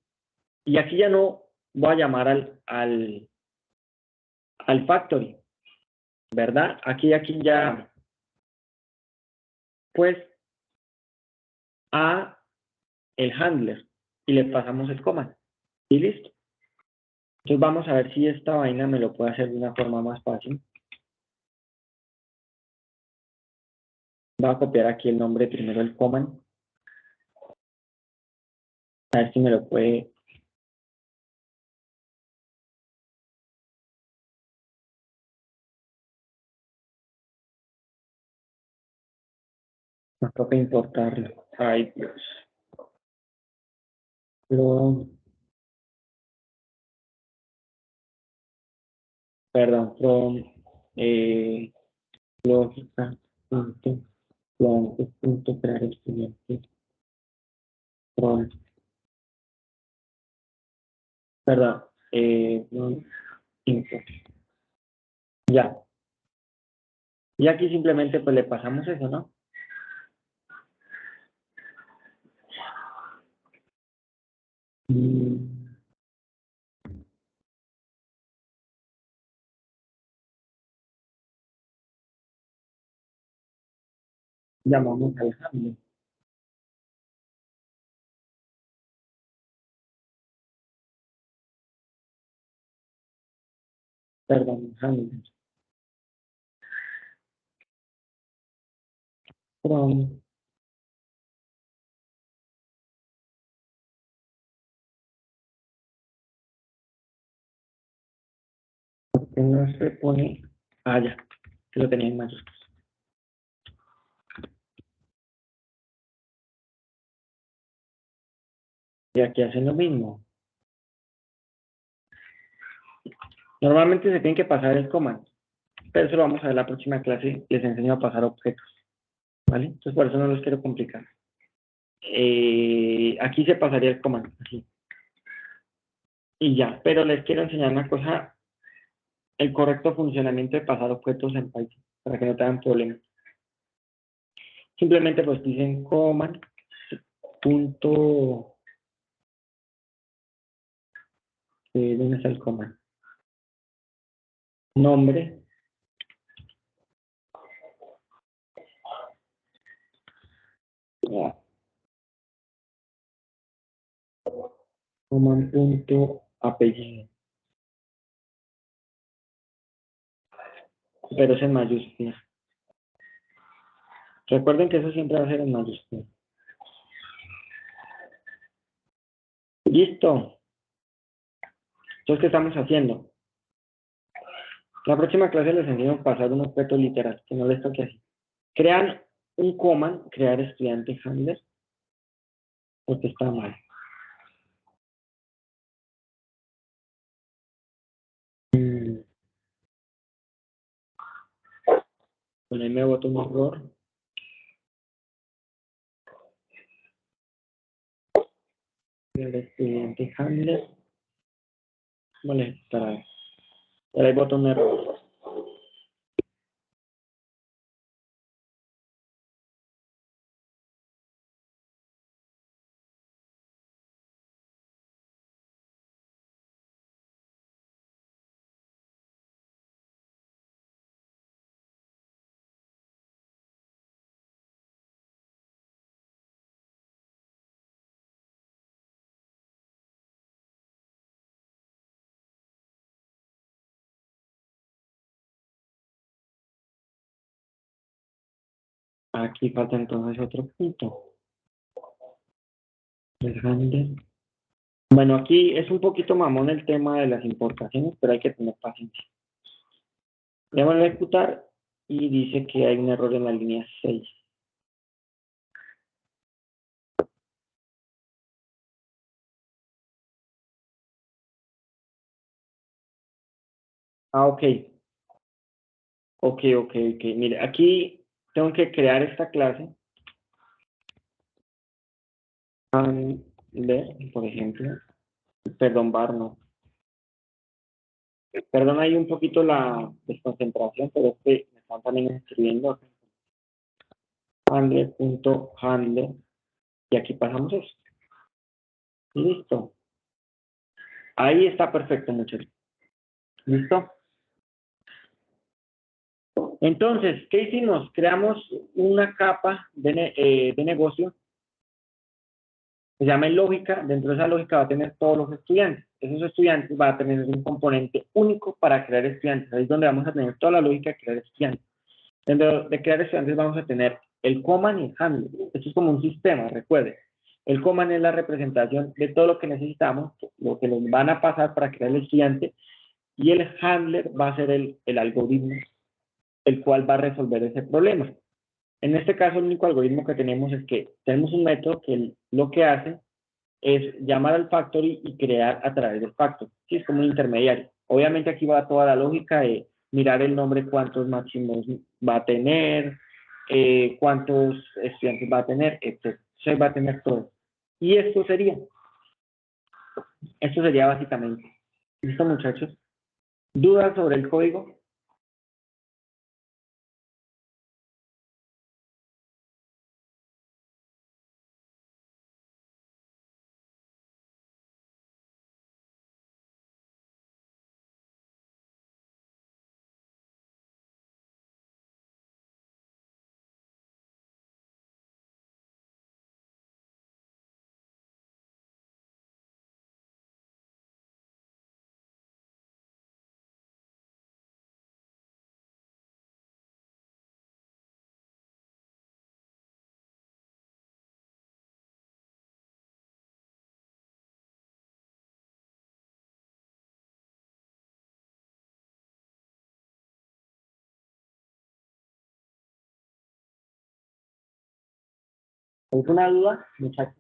y aquí ya no voy a llamar al factory, ¿verdad? Aquí ya, pues, a el handler, y le pasamos el command, y listo. Entonces vamos a ver si esta vaina me lo puede hacer de una forma más fácil. Voy a copiar aquí el nombre primero, el command. A ver si me lo puede Nos toca importarlo. Ay, Dios. From lógica punto fuentes punto crear estudiantes from import. Ya. Y aquí simplemente pues le pasamos eso, ¿no? Llamamos al handler. Handler. From porque no se pone ya, que lo tenía en mayúsculas. Y aquí hacen lo mismo. Normalmente se tiene que pasar el comando, pero eso lo vamos a ver en la próxima clase. Les enseño a pasar objetos, ¿vale? Entonces por eso no los quiero complicar. Aquí se pasaría el comando, así. Y ya, pero les quiero enseñar una cosa, el correcto funcionamiento de pasar objetos en Python, para que no tengan problemas. Simplemente pues dicen command punto, ¿dónde está el command? Nombre. Command punto apellido. Pero es en mayúscula. Recuerden que eso siempre va a ser en mayúscula. Listo. Entonces, ¿qué estamos haciendo? La próxima clase les enseño a pasar un objeto literal, que no les toque así. Crean un command, crear estudiante handler, porque está mal. Con ahí me boto un error. El estudiante handler. Vale, para ahí boto un error. Aquí falta entonces otro punto. El handler. Bueno, aquí es un poquito mamón el tema de las importaciones, pero hay que tener paciencia. Le van a ejecutar y dice que hay un error en la línea 6. Ok. Ok. Mire, aquí tengo que crear esta clase. Handler, por ejemplo. Perdón, bar no. Perdón ahí un poquito la desconcentración, pero es que me están también escribiendo. Handler.handler. Y aquí pasamos esto. Listo. Ahí está perfecto, muchachos. ¿Listo? Entonces, ¿qué hicimos? Creamos una capa de negocio. Se llama lógica. Dentro de esa lógica va a tener todos los estudiantes. Esos estudiantes van a tener un componente único para crear estudiantes. Ahí es donde vamos a tener toda la lógica de crear estudiantes. Dentro de crear estudiantes vamos a tener el command y el handler. Esto es como un sistema, recuerden. El command es la representación de todo lo que necesitamos, lo que nos van a pasar para crear el estudiante, y el handler va a ser el algoritmo, el cual va a resolver ese problema. En este caso, el único algoritmo que tenemos es que tenemos un método que lo que hace es llamar al factory y crear a través del factory. Sí, es como un intermediario. Obviamente aquí va toda la lógica de mirar el nombre, cuántos máximos va a tener, cuántos estudiantes va a tener, etc. Se va a tener todo. Y esto sería básicamente. ¿Listo, muchachos? ¿Dudas sobre el código? ¿Alguna duda, muchachos?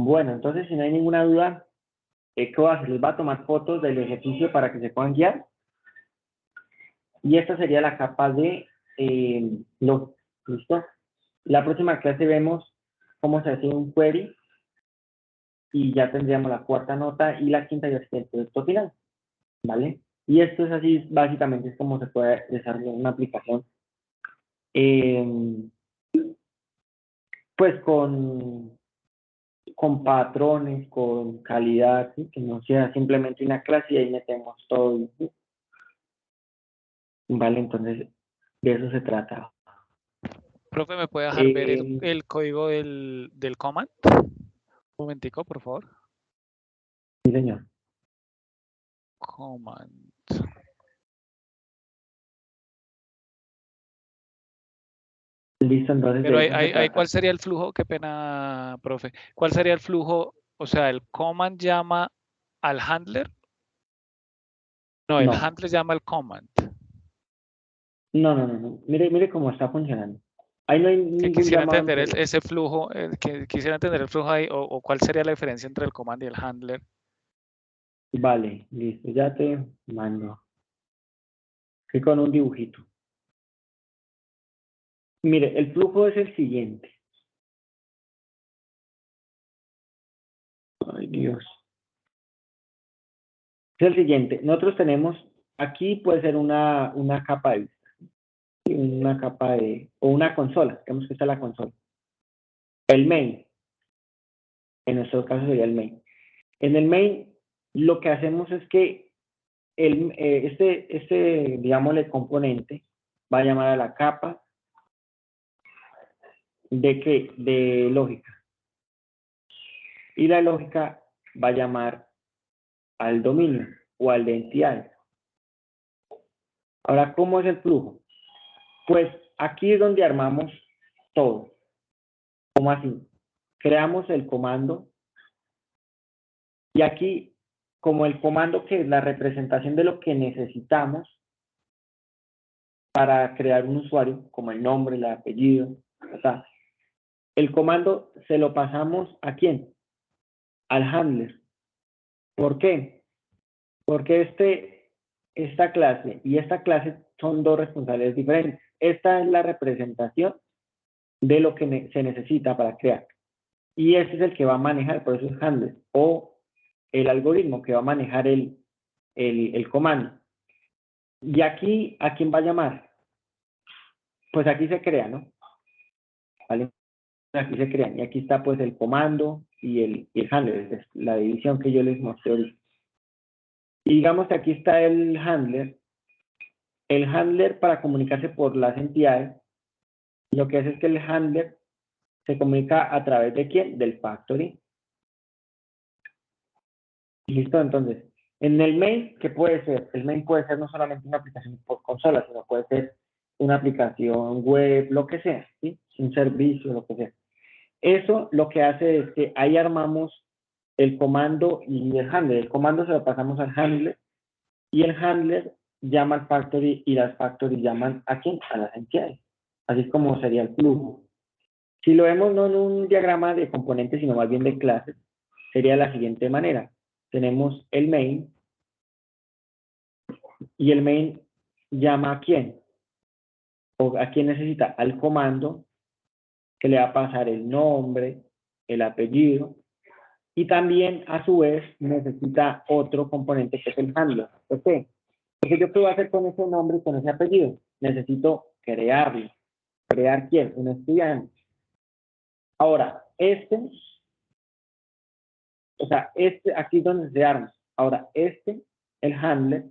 Bueno, entonces si no hay ninguna duda, ¿qué voy a hacer? Les va a tomar fotos del ejercicio para que se puedan guiar. Y esta sería la capa de log. ¿Listo? La próxima clase vemos cómo se hace un query y ya tendríamos la cuarta nota y la quinta y el texto final. ¿Vale? Y esto es así, básicamente es como se puede desarrollar una aplicación. Pues con patrones, con calidad, ¿sí? Que no sea simplemente una clase y ahí metemos todo. ¿Sí? Vale, entonces de eso se trata. Profe, ¿me puede dejar ver el código del command? Un momentico, por favor. Sí, señor. Command. Listo, entonces. Pero ahí, ¿cuál sería el flujo? Qué pena, profe. ¿Cuál sería el flujo? O sea, ¿el command llama al handler? No, el handler llama al command. No. Mire cómo está funcionando. Ahí no hay ningún quisiera llamado entender ese flujo, que quisiera entender el flujo ahí, o cuál sería la diferencia entre el command y el handler. Vale, listo, ya te mando. Aquí con un dibujito. Mire, el flujo es el siguiente. Ay, Dios. Es el siguiente. Nosotros tenemos, aquí puede ser una capa de vista, una capa o una consola. Digamos que está la consola. El main. En nuestro caso sería el main. En el main, lo que hacemos es que digámosle, componente va a llamar a la capa de lógica. Y la lógica va a llamar al dominio o al de entidades. Ahora, ¿cómo es el flujo? Pues aquí es donde armamos todo. ¿Cómo así? Creamos el comando y aquí, como el comando que es la representación de lo que necesitamos para crear un usuario, como el nombre, el apellido, ¿verdad? El comando se lo pasamos ¿a quién? Al handler. ¿Por qué? Porque esta clase y esta clase son dos responsabilidades diferentes. Esta es la representación de lo que se necesita para crear. Y ese es el que va a manejar, por eso es handler, o el algoritmo que va a manejar el comando. Y aquí, ¿a quién va a llamar? pues aquí se crea, ¿no? ¿Vale? Aquí se crean. Y aquí está pues el comando y el handler, es la división que yo les mostré ahorita. Y digamos que aquí está el handler. El handler para comunicarse por las entidades, lo que hace es que el handler se comunica a través de ¿quién? Del factory. ¿Listo? Entonces, en el main, ¿qué puede ser? El main puede ser no solamente una aplicación por consola, sino puede ser una aplicación web, lo que sea, ¿sí? Un servicio, lo que sea. Eso lo que hace es que ahí armamos el comando y el handler. El comando se lo pasamos al handler y el handler llama al factory y las factory llaman ¿a quién? A las entidades. Así es como sería el flujo. Si lo vemos no en un diagrama de componentes, sino más bien de clases, sería de la siguiente manera. Tenemos el main y el main llama a quién o a quién necesita al comando que le va a pasar el nombre, el apellido y también a su vez necesita otro componente que es el handler. ¿Por qué? Porque yo qué voy a hacer con ese nombre y con ese apellido. Necesito crearlo. ¿Crear quién? Un estudiante. Ahora, o sea, aquí es donde se arma. Ahora, el handler,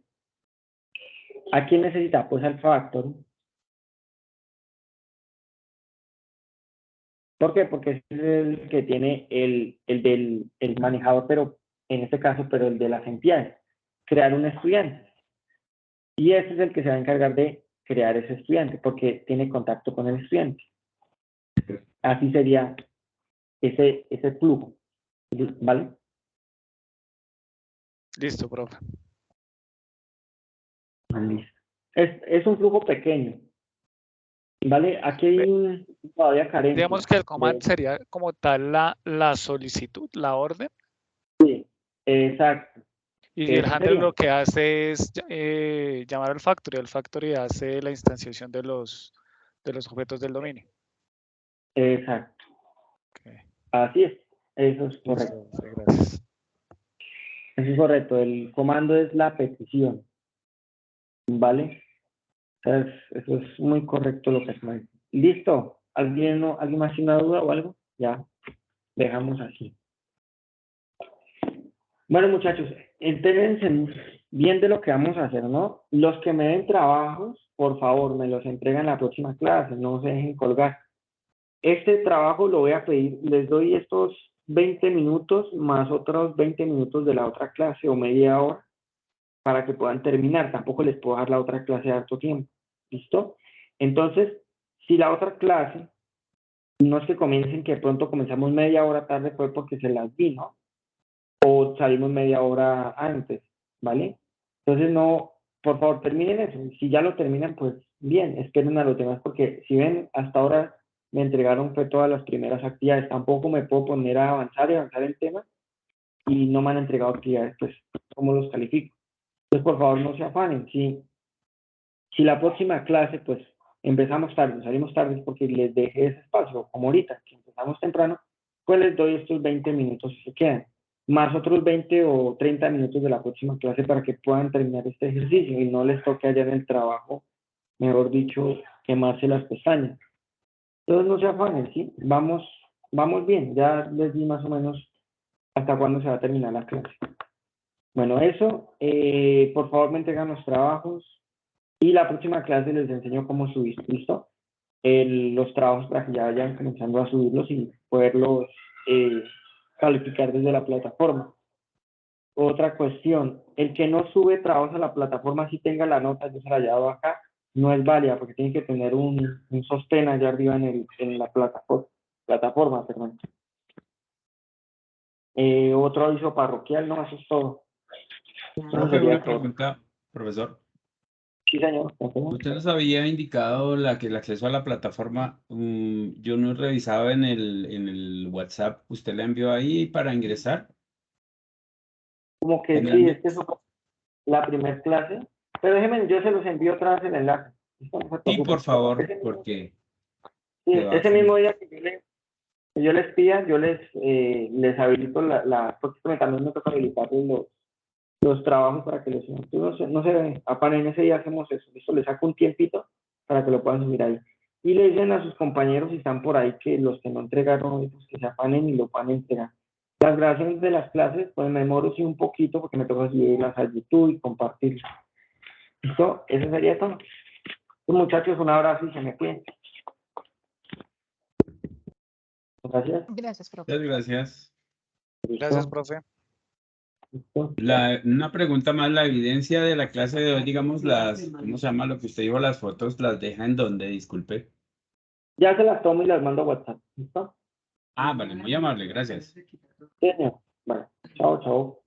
¿a quién necesita? Pues al factory. ¿Por qué? Porque es el que tiene el manejador, pero en este caso, pero el de las entidades. Crear un estudiante. Y ese es el que se va a encargar de crear ese estudiante, porque tiene contacto con el estudiante. Así sería ese flujo. ¿Vale? Listo, profe. Listo. Es un flujo pequeño. ¿Vale? Aquí hay todavía carencia. Digamos que el command sería como tal la solicitud, la orden. Sí, exacto. Y el handler lo que hace es llamar al factory hace la instanciación de los objetos del dominio. Exacto. Okay. Así es. Eso es correcto. Gracias. Eso es correcto. El comando es la petición. ¿Vale? Entonces, eso es muy correcto lo que se me dice. ¿Listo? ¿Alguien más tiene una duda o algo? Ya, dejamos así. Bueno, muchachos, entérense bien de lo que vamos a hacer, ¿no? Los que me den trabajos, por favor, me los entregan en la próxima clase, no se dejen colgar. Este trabajo lo voy a pedir, les doy estos 20 minutos más otros 20 minutos de la otra clase o media hora para que puedan terminar. Tampoco les puedo dar la otra clase de harto tiempo. ¿Listo? Entonces, si la otra clase, no es que comiencen que de pronto comenzamos media hora tarde, fue porque se las di, ¿no? O salimos media hora antes, ¿vale? Entonces, no, por favor, terminen eso. Si ya lo terminan, pues bien, esperen a los demás, porque si ven, hasta ahora me entregaron fue todas las primeras actividades. Tampoco me puedo poner a avanzar y avanzar el tema y no me han entregado actividades, pues, ¿cómo los califico? Entonces, por favor, no se afanen. Si la próxima clase, pues, empezamos tarde, salimos tarde porque les dejé ese espacio, como ahorita, que empezamos temprano, pues les doy estos 20 minutos que se quedan, más otros 20 o 30 minutos de la próxima clase para que puedan terminar este ejercicio y no les toque allá en el trabajo, mejor dicho, quemarse las pestañas. Entonces, no se afanen, ¿sí? Vamos bien, ya les di más o menos hasta cuándo se va a terminar la clase. Bueno, eso, por favor me entregan los trabajos y la próxima clase les enseño cómo subir, ¿listo? Los trabajos para que ya vayan comenzando a subirlos y poderlos calificar desde la plataforma. Otra cuestión, el que no sube trabajos a la plataforma, si tenga la nota, yo se la llevo acá, no es válida porque tiene que tener un sostén allá arriba en la plataforma, perdón. Otro aviso parroquial, no, eso es todo. Profe, una pregunta, profesor. Sí, señor. Usted nos había indicado que el acceso a la plataforma, yo no he revisado en el WhatsApp, ¿usted le envió ahí para ingresar? Como que sí, es que eso fue la primera clase, pero déjenme, yo se los envío otra vez el enlace. Sí, por favor, porque... Sí, ese mismo día que yo les pida, yo les habilito porque también me toca habilitarles los trabajos para que los suban. No se apanen, ese día hacemos eso. Listo, les saco un tiempito para que lo puedan subir ahí. y le dicen a sus compañeros si están por ahí que los que no entregaron hoy, pues que se afanen y lo van a entregar. Las grabaciones de las clases, pues me demoro sí un poquito porque me toca subirlas a YouTube y compartirlas. ¿Listo? Eso sería todo. Pues, muchachos, un abrazo y se me cuiden. Gracias. Gracias, profe. Muchas gracias. Gracias, profe. ¿Listo? Una pregunta más, la evidencia de la clase de hoy, digamos, ¿cómo se llama lo que usted dijo, las fotos, las deja en donde? Disculpe. Ya se las tomo y las mando a WhatsApp. ¿Listo? Ah, vale, muy amable, gracias. Sí, señor. Vale. Chao, chao.